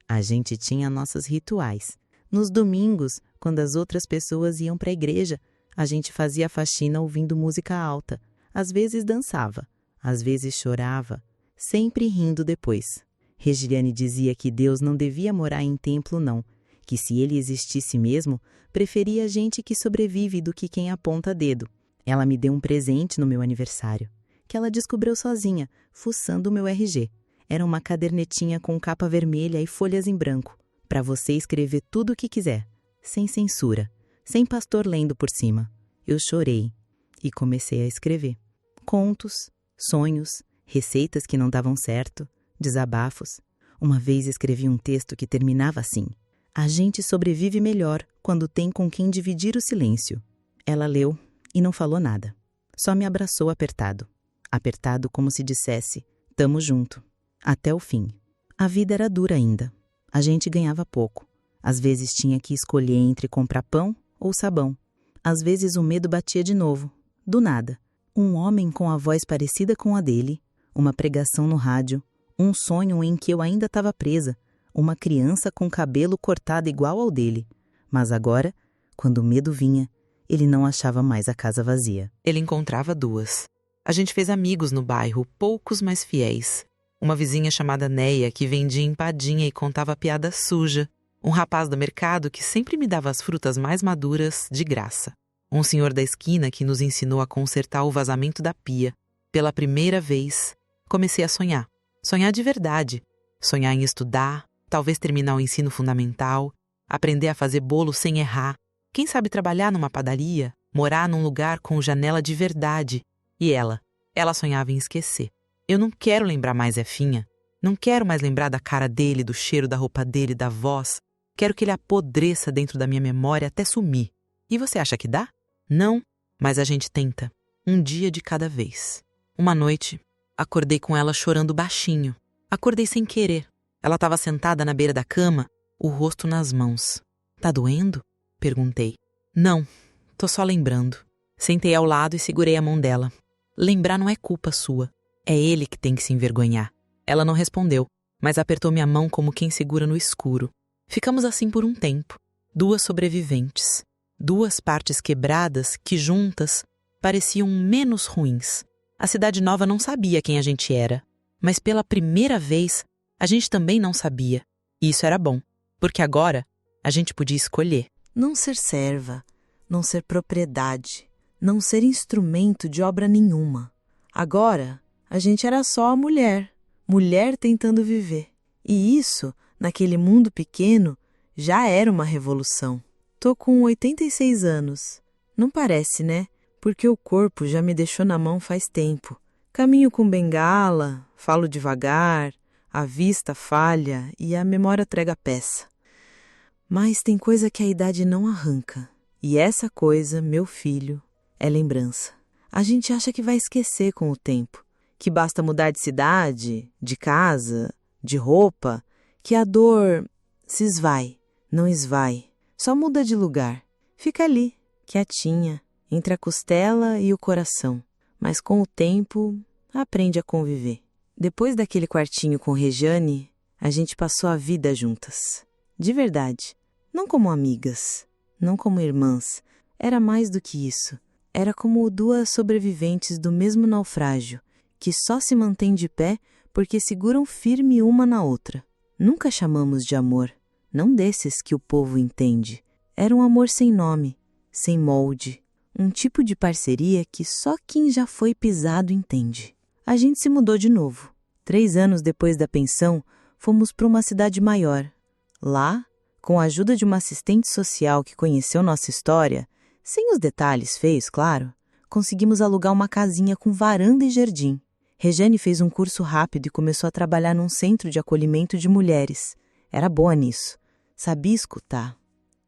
A gente tinha nossos rituais. Nos domingos, quando as outras pessoas iam para a igreja, a gente fazia faxina ouvindo música alta. Às vezes dançava, às vezes chorava, sempre rindo depois. Regiliane dizia que Deus não devia morar em templo, não, que se ele existisse mesmo, preferia gente que sobrevive do que quem aponta dedo. Ela me deu um presente no meu aniversário, que ela descobriu sozinha, fuçando o meu RG. Era uma cadernetinha com capa vermelha e folhas em branco, para você escrever tudo o que quiser, sem censura, sem pastor lendo por cima. Eu chorei e comecei a escrever. Contos, sonhos, receitas que não davam certo, desabafos. Uma vez escrevi um texto que terminava assim: a gente sobrevive melhor quando tem com quem dividir o silêncio. Ela leu e não falou nada. Só me abraçou apertado. Apertado como se dissesse, tamo junto. Até o fim. A vida era dura ainda. A gente ganhava pouco. Às vezes tinha que escolher entre comprar pão ou sabão. Às vezes o medo batia de novo. Do nada. Um homem com a voz parecida com a dele, uma pregação no rádio, um sonho em que eu ainda estava presa, uma criança com cabelo cortado igual ao dele. Mas agora, quando o medo vinha, ele não achava mais a casa vazia. Ele encontrava 2. A gente fez amigos no bairro, poucos mas fiéis. Uma vizinha chamada Neia, que vendia empadinha e contava piada suja. Um rapaz do mercado que sempre me dava as frutas mais maduras de graça. Um senhor da esquina que nos ensinou a consertar o vazamento da pia. Pela primeira vez, comecei a sonhar. Sonhar de verdade. Sonhar em estudar, talvez terminar o ensino fundamental, aprender a fazer bolo sem errar. Quem sabe trabalhar numa padaria, morar num lugar com janela de verdade. E ela sonhava em esquecer. Eu não quero lembrar mais Zefinha. Não quero mais lembrar da cara dele, do cheiro da roupa dele, da voz. Quero que ele apodreça dentro da minha memória até sumir. E você acha que dá? Não, mas a gente tenta. Um dia de cada vez. Uma noite, acordei com ela chorando baixinho. Acordei sem querer. Ela estava sentada na beira da cama, o rosto nas mãos. Tá doendo? Perguntei. Não, tô só lembrando. Sentei ao lado e segurei a mão dela. Lembrar não é culpa sua. É ele que tem que se envergonhar. Ela não respondeu, mas apertou minha mão como quem segura no escuro. Ficamos assim por um tempo. 2 sobreviventes. 2 partes quebradas que, juntas, pareciam menos ruins. A cidade nova não sabia quem a gente era. Mas pela primeira vez, a gente também não sabia. E isso era bom, porque agora A gente podia escolher. Não ser serva, não ser propriedade, não ser instrumento de obra nenhuma. Agora, a gente era só a mulher tentando viver. E isso, naquele mundo pequeno, já era uma revolução. Tô com 86 anos. Não parece, né? Porque o corpo já me deixou na mão faz tempo. Caminho com bengala, falo devagar, a vista falha e a memória trega peça. Mas tem coisa que a idade não arranca. E essa coisa, meu filho, é lembrança. A gente acha que vai esquecer com o tempo, que basta mudar de cidade, de casa, de roupa, que a dor se esvai, não esvai, só muda de lugar. Fica ali, quietinha, entre a costela e o coração. Mas com o tempo, aprende a conviver. Depois daquele quartinho com Rejane, a gente passou a vida juntas. De verdade. Não como amigas, não como irmãs. Era mais do que isso. Era como duas sobreviventes do mesmo naufrágio, que só se mantêm de pé porque seguram firme uma na outra. Nunca chamamos de amor, não desses que o povo entende. Era um amor sem nome, sem molde. Um tipo de parceria que só quem já foi pisado entende. A gente se mudou de novo. 3 anos depois da pensão, fomos para uma cidade maior. Lá, com a ajuda de uma assistente social que conheceu nossa história, sem os detalhes feios, claro, conseguimos alugar uma casinha com varanda e jardim. Rejane fez um curso rápido e começou a trabalhar num centro de acolhimento de mulheres. Era boa nisso. Sabia escutar.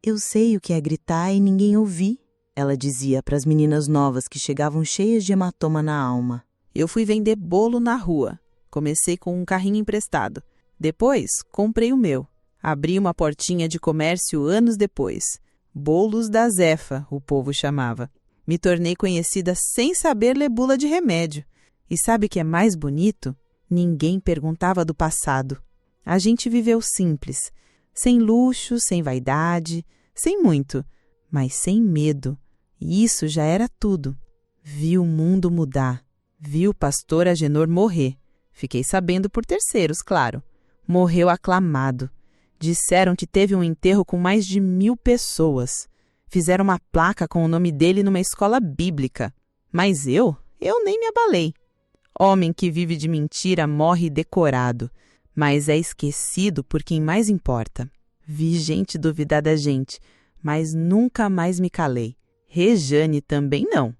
Eu sei o que é gritar e ninguém ouvir, ela dizia para as meninas novas que chegavam cheias de hematoma na alma. Eu fui vender bolo na rua. Comecei com um carrinho emprestado. Depois, comprei o meu. Abri uma portinha de comércio anos depois. Bolos da Zefa, o povo chamava. Me tornei conhecida sem saber ler bula de remédio. E sabe o que é mais bonito? Ninguém perguntava do passado. A gente viveu simples, sem luxo, sem vaidade, sem muito, mas sem medo. E isso já era tudo. Vi o mundo mudar. Vi o pastor Agenor morrer. Fiquei sabendo por terceiros, claro. Morreu aclamado. Disseram que teve um enterro com mais de 1000 pessoas. Fizeram uma placa com o nome dele numa escola bíblica. Mas eu nem me abalei. Homem que vive de mentira morre decorado, mas é esquecido por quem mais importa. Vi gente duvidar da gente, mas nunca mais me calei. Rejane também não.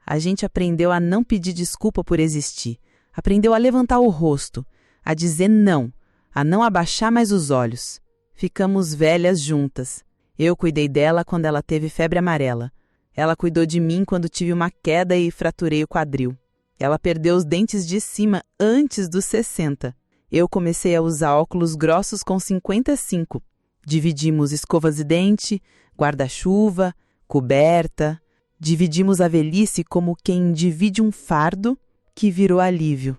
A gente aprendeu a não pedir desculpa por existir. Aprendeu a levantar o rosto, a dizer não, a não abaixar mais os olhos. Ficamos velhas juntas. Eu cuidei dela quando ela teve febre amarela. Ela cuidou de mim quando tive uma queda e fraturei o quadril. Ela perdeu os dentes de cima antes dos 60. Eu comecei a usar óculos grossos com 55. Dividimos escovas de dente, guarda-chuva, coberta. Dividimos a velhice como quem divide um fardo que virou alívio.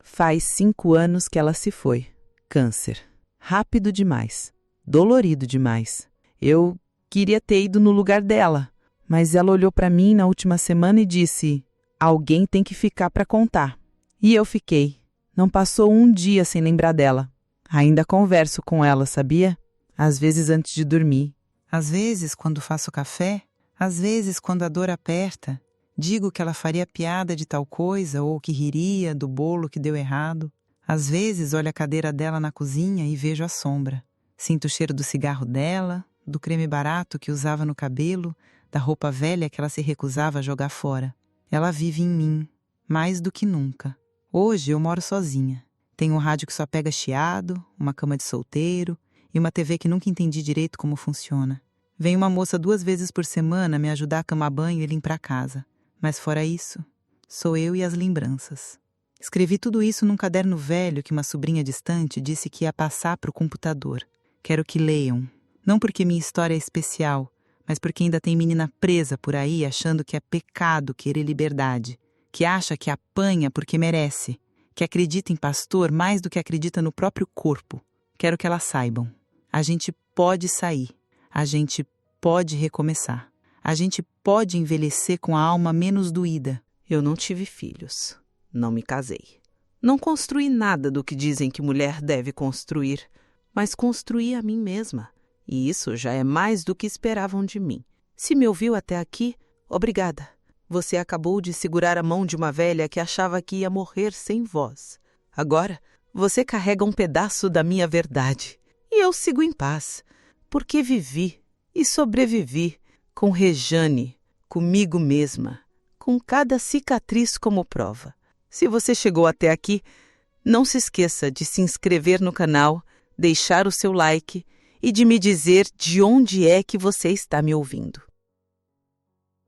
Faz 5 anos que ela se foi. Câncer. Rápido demais. Dolorido demais. Eu queria ter ido no lugar dela, mas ela olhou para mim na última semana e disse: alguém tem que ficar para contar. E eu fiquei. Não passou um dia sem lembrar dela. Ainda converso com ela, sabia? Às vezes antes de dormir. Às vezes, quando faço café, às vezes, quando a dor aperta, digo que ela faria piada de tal coisa ou que riria do bolo que deu errado. Às vezes, olho a cadeira dela na cozinha e vejo a sombra. Sinto o cheiro do cigarro dela, do creme barato que usava no cabelo, da roupa velha que ela se recusava a jogar fora. Ela vive em mim, mais do que nunca. Hoje eu moro sozinha. Tenho um rádio que só pega chiado, uma cama de solteiro e uma TV que nunca entendi direito como funciona. Vem uma moça 2 vezes por semana me ajudar a tomar banho e limpar a casa. Mas fora isso, sou eu e as lembranças. Escrevi tudo isso num caderno velho que uma sobrinha distante disse que ia passar para o computador. Quero que leiam. Não porque minha história é especial, mas porque ainda tem menina presa por aí achando que é pecado querer liberdade, que acha que apanha porque merece, que acredita em pastor mais do que acredita no próprio corpo. Quero que elas saibam. A gente pode sair. A gente pode recomeçar. A gente pode envelhecer com a alma menos doída. Eu não tive filhos. Não me casei. Não construí nada do que dizem que mulher deve construir, mas construí a mim mesma. E isso já é mais do que esperavam de mim. Se me ouviu até aqui, obrigada. Você acabou de segurar a mão de uma velha que achava que ia morrer sem voz. Agora, você carrega um pedaço da minha verdade. E eu sigo em paz, porque vivi e sobrevivi com Rejane, comigo mesma, com cada cicatriz como prova. Se você chegou até aqui, não se esqueça de se inscrever no canal, deixar o seu like e de me dizer de onde é que você está me ouvindo.